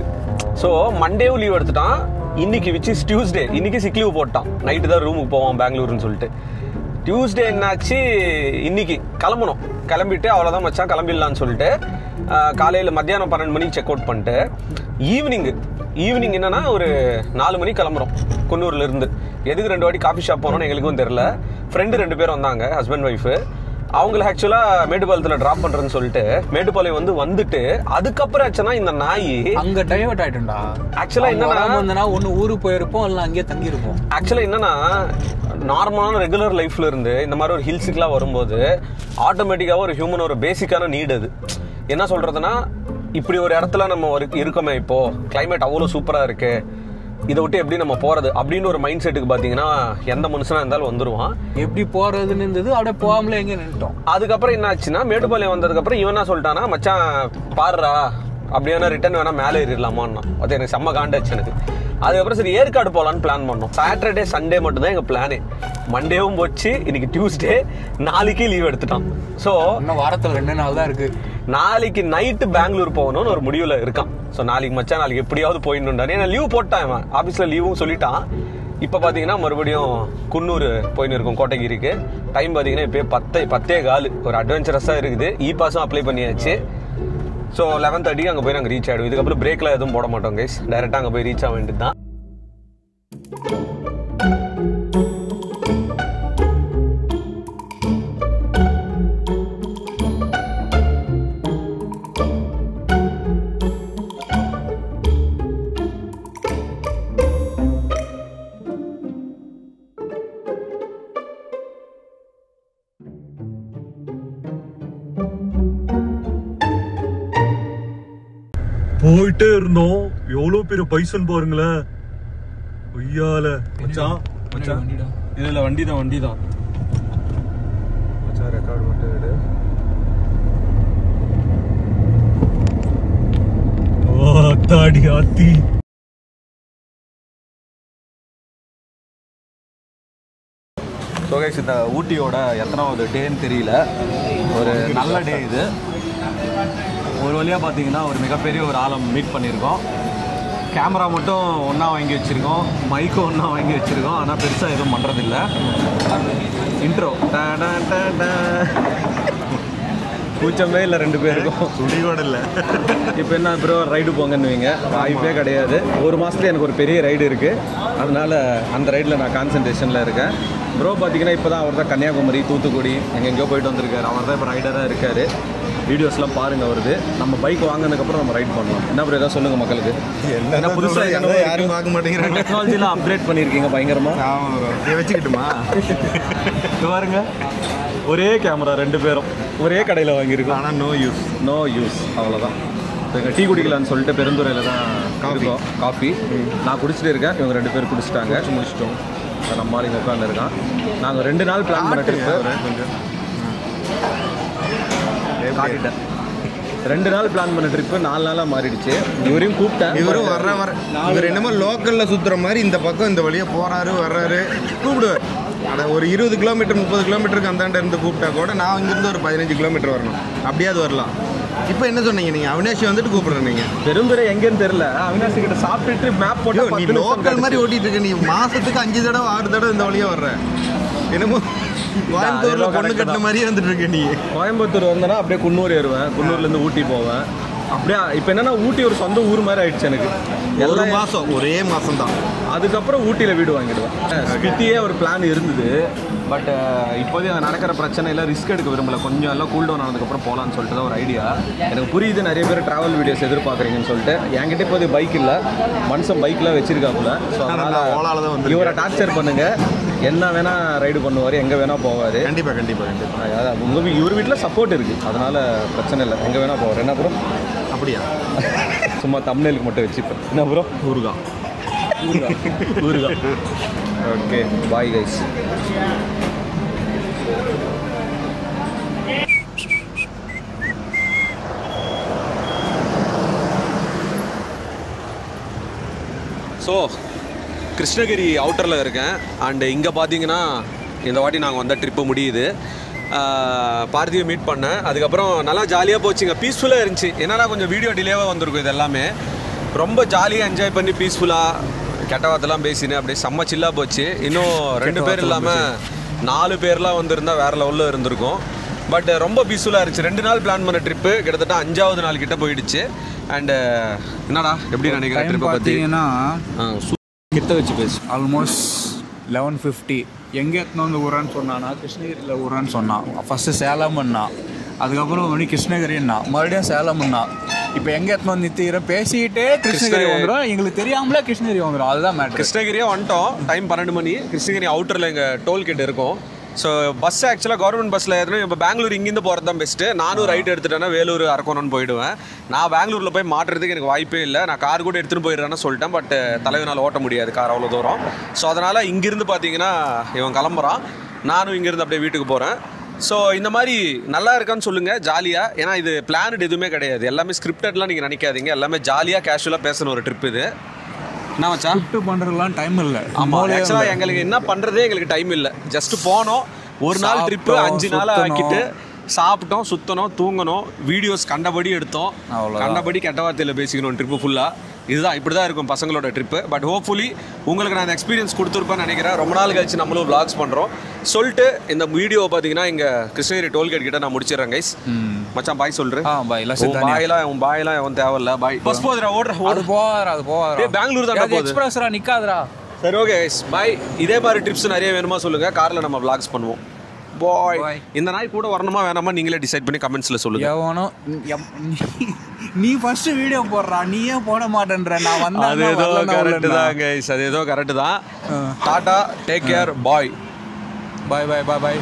ஸோ மண்டேவும் லீவ் எடுத்துட்டான். இன்னைக்கு விச் இஸ் டியூஸ்டே, இன்னைக்கு சிக் லீவ் போட்டான். நைட்டு தான் ரூமுக்கு போவான் பெங்களூருன்னு சொல்லிட்டு. டியூஸ்டே என்னாச்சு, இன்னைக்கு கிளம்பணும். கிளம்பிட்டு அவ்வளோதான் மச்சான் கிளம்பிடலான்னு சொல்லிட்டு காலையில் மத்தியானம் 12 மணிக்கு செக் அவுட் பண்ணிட்டு ஈவினிங் என்னன்னா ஒரு 4 மணிக்கு கிளம்புறோம் குன்னூர்ல இருந்து. எதுக்கு 2 வாட்டி காஃபி ஷாப் போனோம்னு எங்களுக்கும் தெரியல. ஃப்ரெண்டு 2 பேர் வந்தாங்க, ஹஸ்பண்ட் ஒய்ஃபு. அவங்கள ஆக்சுவலாக மேட்டுப்பாளையத்தில் ட்ராப் பண்ணுறேன்னு சொல்லிட்டு மேட்டுப்பாளையம் வந்துட்டு அதுக்கப்புறம் ஆச்சுன்னா இந்த நாய் அங்கே டைவர்ட் ஆகிட்டோம்டா. ஆக்சுவலாக என்னன்னா ஒன்று ஊருக்கு போயிருப்போம், இல்லை அங்கேயே தங்கியிருப்போம். ஆக்சுவலாக என்னன்னா நார்மலான ரெகுலர் லைஃப்ல இருந்து இந்த மாதிரி ஒரு ஹில்ஸுக்குலாம் வரும்போது ஆட்டோமேட்டிக்காக ஒரு ஹியூமன் ஒரு பேசிக்கான நீட் அது. என்ன சொல்றதுன்னா இப்படி ஒரு இடத்துல நம்ம இருக்கோமே, இப்போ கிளைமேட் அவ்வளோ சூப்பராக இருக்கு, இதை விட்டு எப்படி நம்ம போறது அப்படின்னு ஒரு மைண்ட் செட்டுக்கு பார்த்தீங்கன்னா எந்த மனுஷனா இருந்தாலும் வந்துருவான். எப்படி போறதுன்னு இருந்தது, அப்படியே போகாமலே எங்கே நின்றுட்டோம். அதுக்கப்புறம் என்ன ஆச்சுன்னா மேட்டுப்பாளையம் வந்ததுக்கப்புறம் இவன் என்ன சொல்லிட்டானா, மச்சான் பாடுறா அப்படியே ரிட்டர்ன் வேணா மேலே ஏறிடலாமான்னா. அது எனக்கு செம்ம காண்டாச்சு எனக்கு. அதுக்கப்புறம் சரி ஏற்காடு போகலான்னு பிளான் பண்ணோம். சாட்டர்டே சண்டே மட்டும்தான் எங்கள் பிளானு. மண்டேவும் போச்சு, இன்னைக்கு டியூஸ்டே, நாளைக்கே லீவ் எடுத்துட்டான். ஸோ இன்னும் வாரத்தில் 2 நாள் தான் இருக்கு. நாளைக்கு நைட்டு பெங்களூர் போகணும்னு ஒரு முடிவில் இருக்கான். ஸோ நாளைக்கு மச்சான் நாளைக்கு எப்படியாவது போயிடணுன்றான். ஏன்னா லீவ் போட்டான், அவன் ஆஃபீஸில் லீவும் சொல்லிட்டான். இப்போ பார்த்தீங்கன்னா மறுபடியும் குன்னூர் போயின்னு இருக்கும் கோட்டைகிரிக்கு. டைம் பார்த்தீங்கன்னா இப்போ 10:15. ஒரு அட்வென்ச்சரஸாக இருக்குது. இ பாஸும் அப்ளை பண்ணியாச்சு. ஸோ 11:30 அங்கே போய் நாங்கள் ரீச் ஆகிடுவோம். இதுக்கப்புறம் பிரேக்லாம் எதுவும் போட மாட்டோம் கைஸ், டைரெக்டாக அங்கே போய் ரீச் ஆக வேண்டியது தான். போயிட்டே இருந்தோம். எவ்வளவு பெரிய பைசன் பாருங்களேன். ஐயால மச்சான் இதுல வண்டிதான் மச்சான் ரெக்கார்டு மட்டும் எடு. ஆத்தாடி ஆத்தி. ஸோ கைஸ், இந்த ஊட்டியோட எத்தனாவது டேன்னு தெரியல, ஒரு நல்ல டே இது. ஒரு வழியாக பார்த்தீங்கன்னா ஒரு மிகப்பெரிய ஒரு ஆளை மீட் பண்ணியிருக்கோம். கேமரா மட்டும் ஒன்றா வாங்கி வச்சுருக்கோம், மைக்கும் ஒன்றா வாங்கி வச்சுருக்கோம். ஆனால் பெருசாக எதுவும் பண்ணுறதில்ல. இன்ட்ரோ கூச்சமே இல்லை 2 பேருக்கும், துணி கூட இல்லை. இப்போ என்ன ப்ரோ ரைடு போங்கன்னு வைங்க, வாய்ப்பே கிடையாது. ஒரு மாதத்துல எனக்கு ஒரு பெரிய ரைடு இருக்குது, அதனால் அந்த ரைடில் நான் கான்சன்ட்ரேஷனில் இருக்கேன். ப்ரோ பார்த்தீங்கன்னா இப்போ தான் அவர் தான் கன்னியாகுமரி, தூத்துக்குடி எங்கெங்கேயோ போயிட்டு வந்திருக்காரு. அவர் தான் இப்போ ரைடராக இருக்கார். வீடியோஸ்லாம் பாருங்கள் வருது. நம்ம பைக் வாங்கினதுக்கப்புறம் நம்ம ரைட் பண்ணலாம். என்ன ப்ரோ ஏதாவது சொல்லுங்கள் மக்களுக்கு. என்ன புதுசாக யாரும் பார்க்க மாட்டேங்கிறாங்க. டெக்னாலஜிலாம் அப்கிரேட் பண்ணியிருக்கீங்க பயங்கரமாக. ஆமாம் ப்ரோ, இதை வச்சுக்கிட்டுமா? இது பாருங்க, ஒரே கேமரா 2 பேரும் ஒரே கடையில் வாங்கியிருக்கோம். ஆனால் நோ யூஸ் அவ்வளோதான். டீ குடிக்கலான்னு சொல்லிட்டு பெருந்துறையில் தான் காஃபி நான் குடிச்சிட்டு இருக்கேன். இவங்க 2 பேர் குடிச்சிட்டாங்க, முடிச்சிட்டோம். நம்மளால் இங்கே உட்காந்துருக்கான். நாங்கள் 2 நாள் பிளான் பண்ண ட்ரிப்பு கொஞ்சம் காட்டிட்டேன். 2 நாள் பிளான் பண்ண ட்ரிப்பு 4 நாளாக மாறிடுச்சு. இவரையும் கூப்பிட்டேன். இவரும் இவர் என்னமோ லோக்கலில் சுற்றுற மாதிரி இந்த பக்கம் இந்த வழியாக போகிறாரு வர்றாரு, கூப்பிடுவார். ஆனால் ஒரு 20 கிலோமீட்டர் 30 கிலோமீட்டருக்கு அந்தாண்ட இருந்து கூப்பிட்டா கூட நான் இங்கேருந்து ஒரு 15 கிலோமீட்டர் வரணும், அப்படியாவது வரலாம். இப்போ என்ன சொன்னீங்க நீங்கள்? அவினாஷி வந்துட்டு கூப்பிடுறேன். நீங்கள் பெருந்துறை எங்கேன்னு தெரியல, அவினாஷி கிட்ட சாப்பிட்டுட்டு மேப் போட்டு நீ லோக்கல் மாதிரி ஓட்டிகிட்டு இருக்க. நீ மாதத்துக்கு 5 தடவை 6 தடவை இந்த வழியாக வர்ற. என்னமோ கோயம்புத்தூரில் பொண்ணு கட்டின மாதிரியே வந்துட்டு இருக்க. நீ கோயம்புத்தூர் வந்தேன்னா அப்படியே குன்னூர் ஏறுவேன், குன்னூர்லேருந்து ஊட்டி போவேன். அப்படியே இப்போ என்னென்னா ஊட்டி ஒரு சொந்த ஊர் மாதிரி ஆயிடுச்சு எனக்கு. எல்லா மாதம் ஒரே மாதம் தான். அதுக்கப்புறம் ஊட்டியில் வீடு வாங்கிடுவேன். ஸ்பிட்டியே ஒரு பிளான் இருந்தது. பட் இப்போதைக்கு அது நடக்கிற பிரச்சனை இல்லை, ரிஸ்க் எடுக்க விரும்பல. கொஞ்சம் எல்லாம் கூல் டவுன் ஆனதுக்கப்புறம் போகலான்னு சொல்லிட்டு தான் ஒரு ஐடியா. எனக்கு புரியுது நிறைய பேர் ட்ராவல் வீடியோஸ் எதிர்பார்க்குறீங்கன்னு சொல்லிட்டு. என்கிட்ட இப்போது பைக் இல்லை, மனுஷன் பைக்கெலாம் வச்சுருக்காப்புல. ஸோ அதனால் இவரை டார்ச்சர் பண்ணுங்கள், என்ன வேணால் ரைடு பண்ணுவார், எங்கே வேணால் போவார். கண்டிப்பாக உங்கள் இவர் வீட்டில் சப்போர்ட் இருக்குது, அதனால் பிரச்சனை இல்லை, எங்கே வேணால் போவார். என்ன ப்ரோ? அப்படியா? சும்மா தம்ப்நெயிலுக்கு மட்டும் வச்சுப்பேன். என்ன ப்ரோ? ஊறுகாய். Okay, bye guys. So Krishnagiri அவுட்டரில் இருக்கேன். அண்டு இங்கே பார்த்தீங்கன்னா இந்த வாட்டி நாங்கள் வந்த ட்ரிப்பு முடியுது. பார்த்தியை மீட் பண்ணேன். அதுக்கப்புறம் நல்லா ஜாலியாக போச்சுங்க, பீஸ்ஃபுல்லாக இருந்துச்சு. என்னன்னா கொஞ்சம் வீடியோ டிலேவாக வந்திருக்கும். இது எல்லாமே ரொம்ப ஜாலியாக என்ஜாய் பண்ணி பீஸ்ஃபுல்லாக கெட்ட வார்த்தைலாம் பேசினேன். அப்படியே செம்ம சில்லாக போச்சு. இன்னும் 2 பேர் இல்லாமல் 4 பேர்லாம் வந்திருந்தால் வேறு லெவலில் இருந்திருக்கும். பட் ரொம்ப பீஸ்ஃபுல்லாக இருந்துச்சு. 2 நாள் பிளான் பண்ண ட்ரிப்பு கிட்டத்தட்ட 5ஆவது நாள் கிட்ட போயிடுச்சு. அண்டு என்னடா எப்படி நினைக்கிறேன் ட்ரிப்பை பார்த்தீங்கன்னா கிட்ட வச்சு பேசு. ஆல்மோஸ்ட் 11:50. எங்கே எத்தனை ஊரான்னு சொன்னான்னா கிருஷ்ணகிரியில் ஊரான்னு சொன்னான். ஃபஸ்ட்டு சேலம் பண்ணான், அதுக்கப்புறம் மணி கிருஷ்ணகிரின்னா, மறுபடியும் சேலம் பண்ணான். இப்போ எங்கே எத்தனை நிறுத்திக்கிற பேசிக்கிட்டே கிருஷ்ணகிரி வந்துடும். எங்களுக்கு தெரியாமலே கிருஷ்ணகிரி வந்துடும். அதுதான் மேட்ரு. கிருஷ்ணகிரியே வந்துட்டோம். டைம் 12 மணி. கிருஷ்ணகிரி அவுட்டரில் எங்கள் டோல்கேட் இருக்கும். ஸோ பஸ் ஆக்சுவலாக கவர்மெண்ட் பஸ்ஸில் ஏறணும். இப்போ பெங்களூர் இங்கேருந்து போகிறது தான் பெஸ்ட்டு. நானும் ரைட் எடுத்துட்டேன்னா வேலூர் அரக்கோணம்னு போயிடுவேன். நான் பெங்களூரில் போய் மாட்டுறதுக்கு எனக்கு வாய்ப்பே இல்லை. நான் கார் கூட எடுத்துகிட்டு போயிடுறேன்னு சொல்லிட்டேன். பட் தலைவனால் ஓட்ட முடியாது கார் அவ்வளோ தூரம். ஸோ அதனால் இங்கேருந்து பார்த்தீங்கன்னா இவன் கிளம்புறான், நானும் இங்கேருந்து அப்படியே வீட்டுக்கு போகிறேன். ஸோ இந்த மாதிரி நல்லா இருக்கான்னு சொல்லுங்கள் ஜாலியாக. ஏன்னா இது பிளானட் எதுவுமே கிடையாது, எல்லாமே ஸ்கிரிப்டட்லாம் நீங்கள் நினைக்காதீங்க. எல்லாமே ஜாலியாக கேஷுவலாக பேசணும் ஒரு ட்ரிப் இது. என்ன வச்சா பண்ணுறதுலாம் டைம் இல்லை. ஆமாம், ஆக்சுவலாக எங்களுக்கு என்ன பண்ணுறதே எங்களுக்கு டைம் இல்லை. ஜஸ்ட்டு போனோம், ஒரு நாள் ட்ரிப்பு 5 நாள் ஆக்கிட்டு சாப்பிட்டோம், சுற்றணும், தூங்கணும், வீடியோஸ் கண்டபடி எடுத்தோம், கண்டபடி கெட்ட வார்த்தையில் பேசிக்கணும் ட்ரிப்பு ஃபுல்லாக. இதுதான் இப்படி தான் இருக்கும் பசங்களோட ட்ரிப்பு. பட் ஹோப்ஃபுல்லி உங்களுக்கு நான் எக்ஸ்பீரியன்ஸ் கொடுத்துருப்பேன்னு நினைக்கிறேன். ரொம்ப நாள் கழிச்சு நம்மளும் விளாக்ஸ் பண்ணுறோம் சொல்லிட்டு இந்த வீடியோவை பார்த்தீங்கன்னா இங்கே கிருஷ்ணகிரி டோல்கேட் கிட்ட நான் முடிச்சிடறேன் கைஸ். மச்சான் பாய் சொல்கிறேன். உன் பாயெல்லாம் எவன் தேவையில்ல. பாய். பஸ் போதுரா, ஓடுற பெங்களூர் தான் போகுது. எக்ஸ்பிரஸ்ரா நிற்காதுரா. சரி ஓகே கைஸ், பாய். இதே மாதிரி டிப்ஸ் நிறைய வேணுமா சொல்லுங்கள், காரில் நம்ம விளாக்ஸ் பண்ணுவோம். பாய். இந்த நாய் கூட வரணுமா வேணாமா நீங்களே டிசைட் பண்ணி கமெண்ட்ஸில் சொல்லுங்க. நீ ஃபர்ஸ்ட் வீடியோ போடுறா, நீயே போட மாட்டேன்ற. நான் வந்து அது ஏதோ கரெக்டு தான் கைஸ், அது ஏதோ கரெக்டு தான். டாடா, டேக் கேர், பாய். பாய் பாய் பாய் பாய்.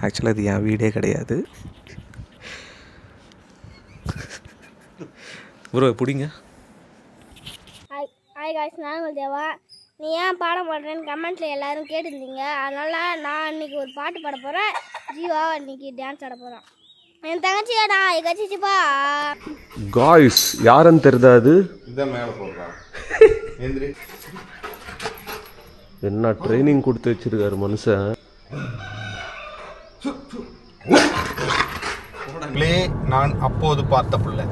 ஆக்சுவலாக இது என் வீடே கிடையாது ப்ரோ, பிடிங்க. ஹாய் காய்ஸ், நான் உங்கள் தேவா. நீ ஏன் பாட மாட்டேன்னு கமெண்ட்டில் எல்லோரும் கேட்டுருந்தீங்க. அதனால் நான் இன்றைக்கி ஒரு பாட்டு பாட போகிறேன். ஜீவா இன்றைக்கி டான்ஸ் ஆட போகிறான். என் தங்கச்சியா நான் கச்சிச்சுப்பா. காய்ஸ் யாருன்னு தெரியாது. இதான் மேலே போடுறான். என்ன ட்ரைனிங் கொடுத்து வச்சிருக்காரு மனுஷன். நான் அப்போது பார்த்த பிள்ளை.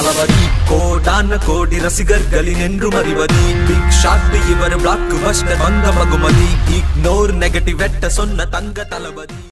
தளபதி கோடான கோடி ரசிகர்களின் என்றும் அறிவது பிக் ஷாட் இவர் பிளாக் பஸ்டர் வங்க மகுமதி இக்னோர் நெகட்டிவ் வெட்ட சொன்ன தங்க தளபதி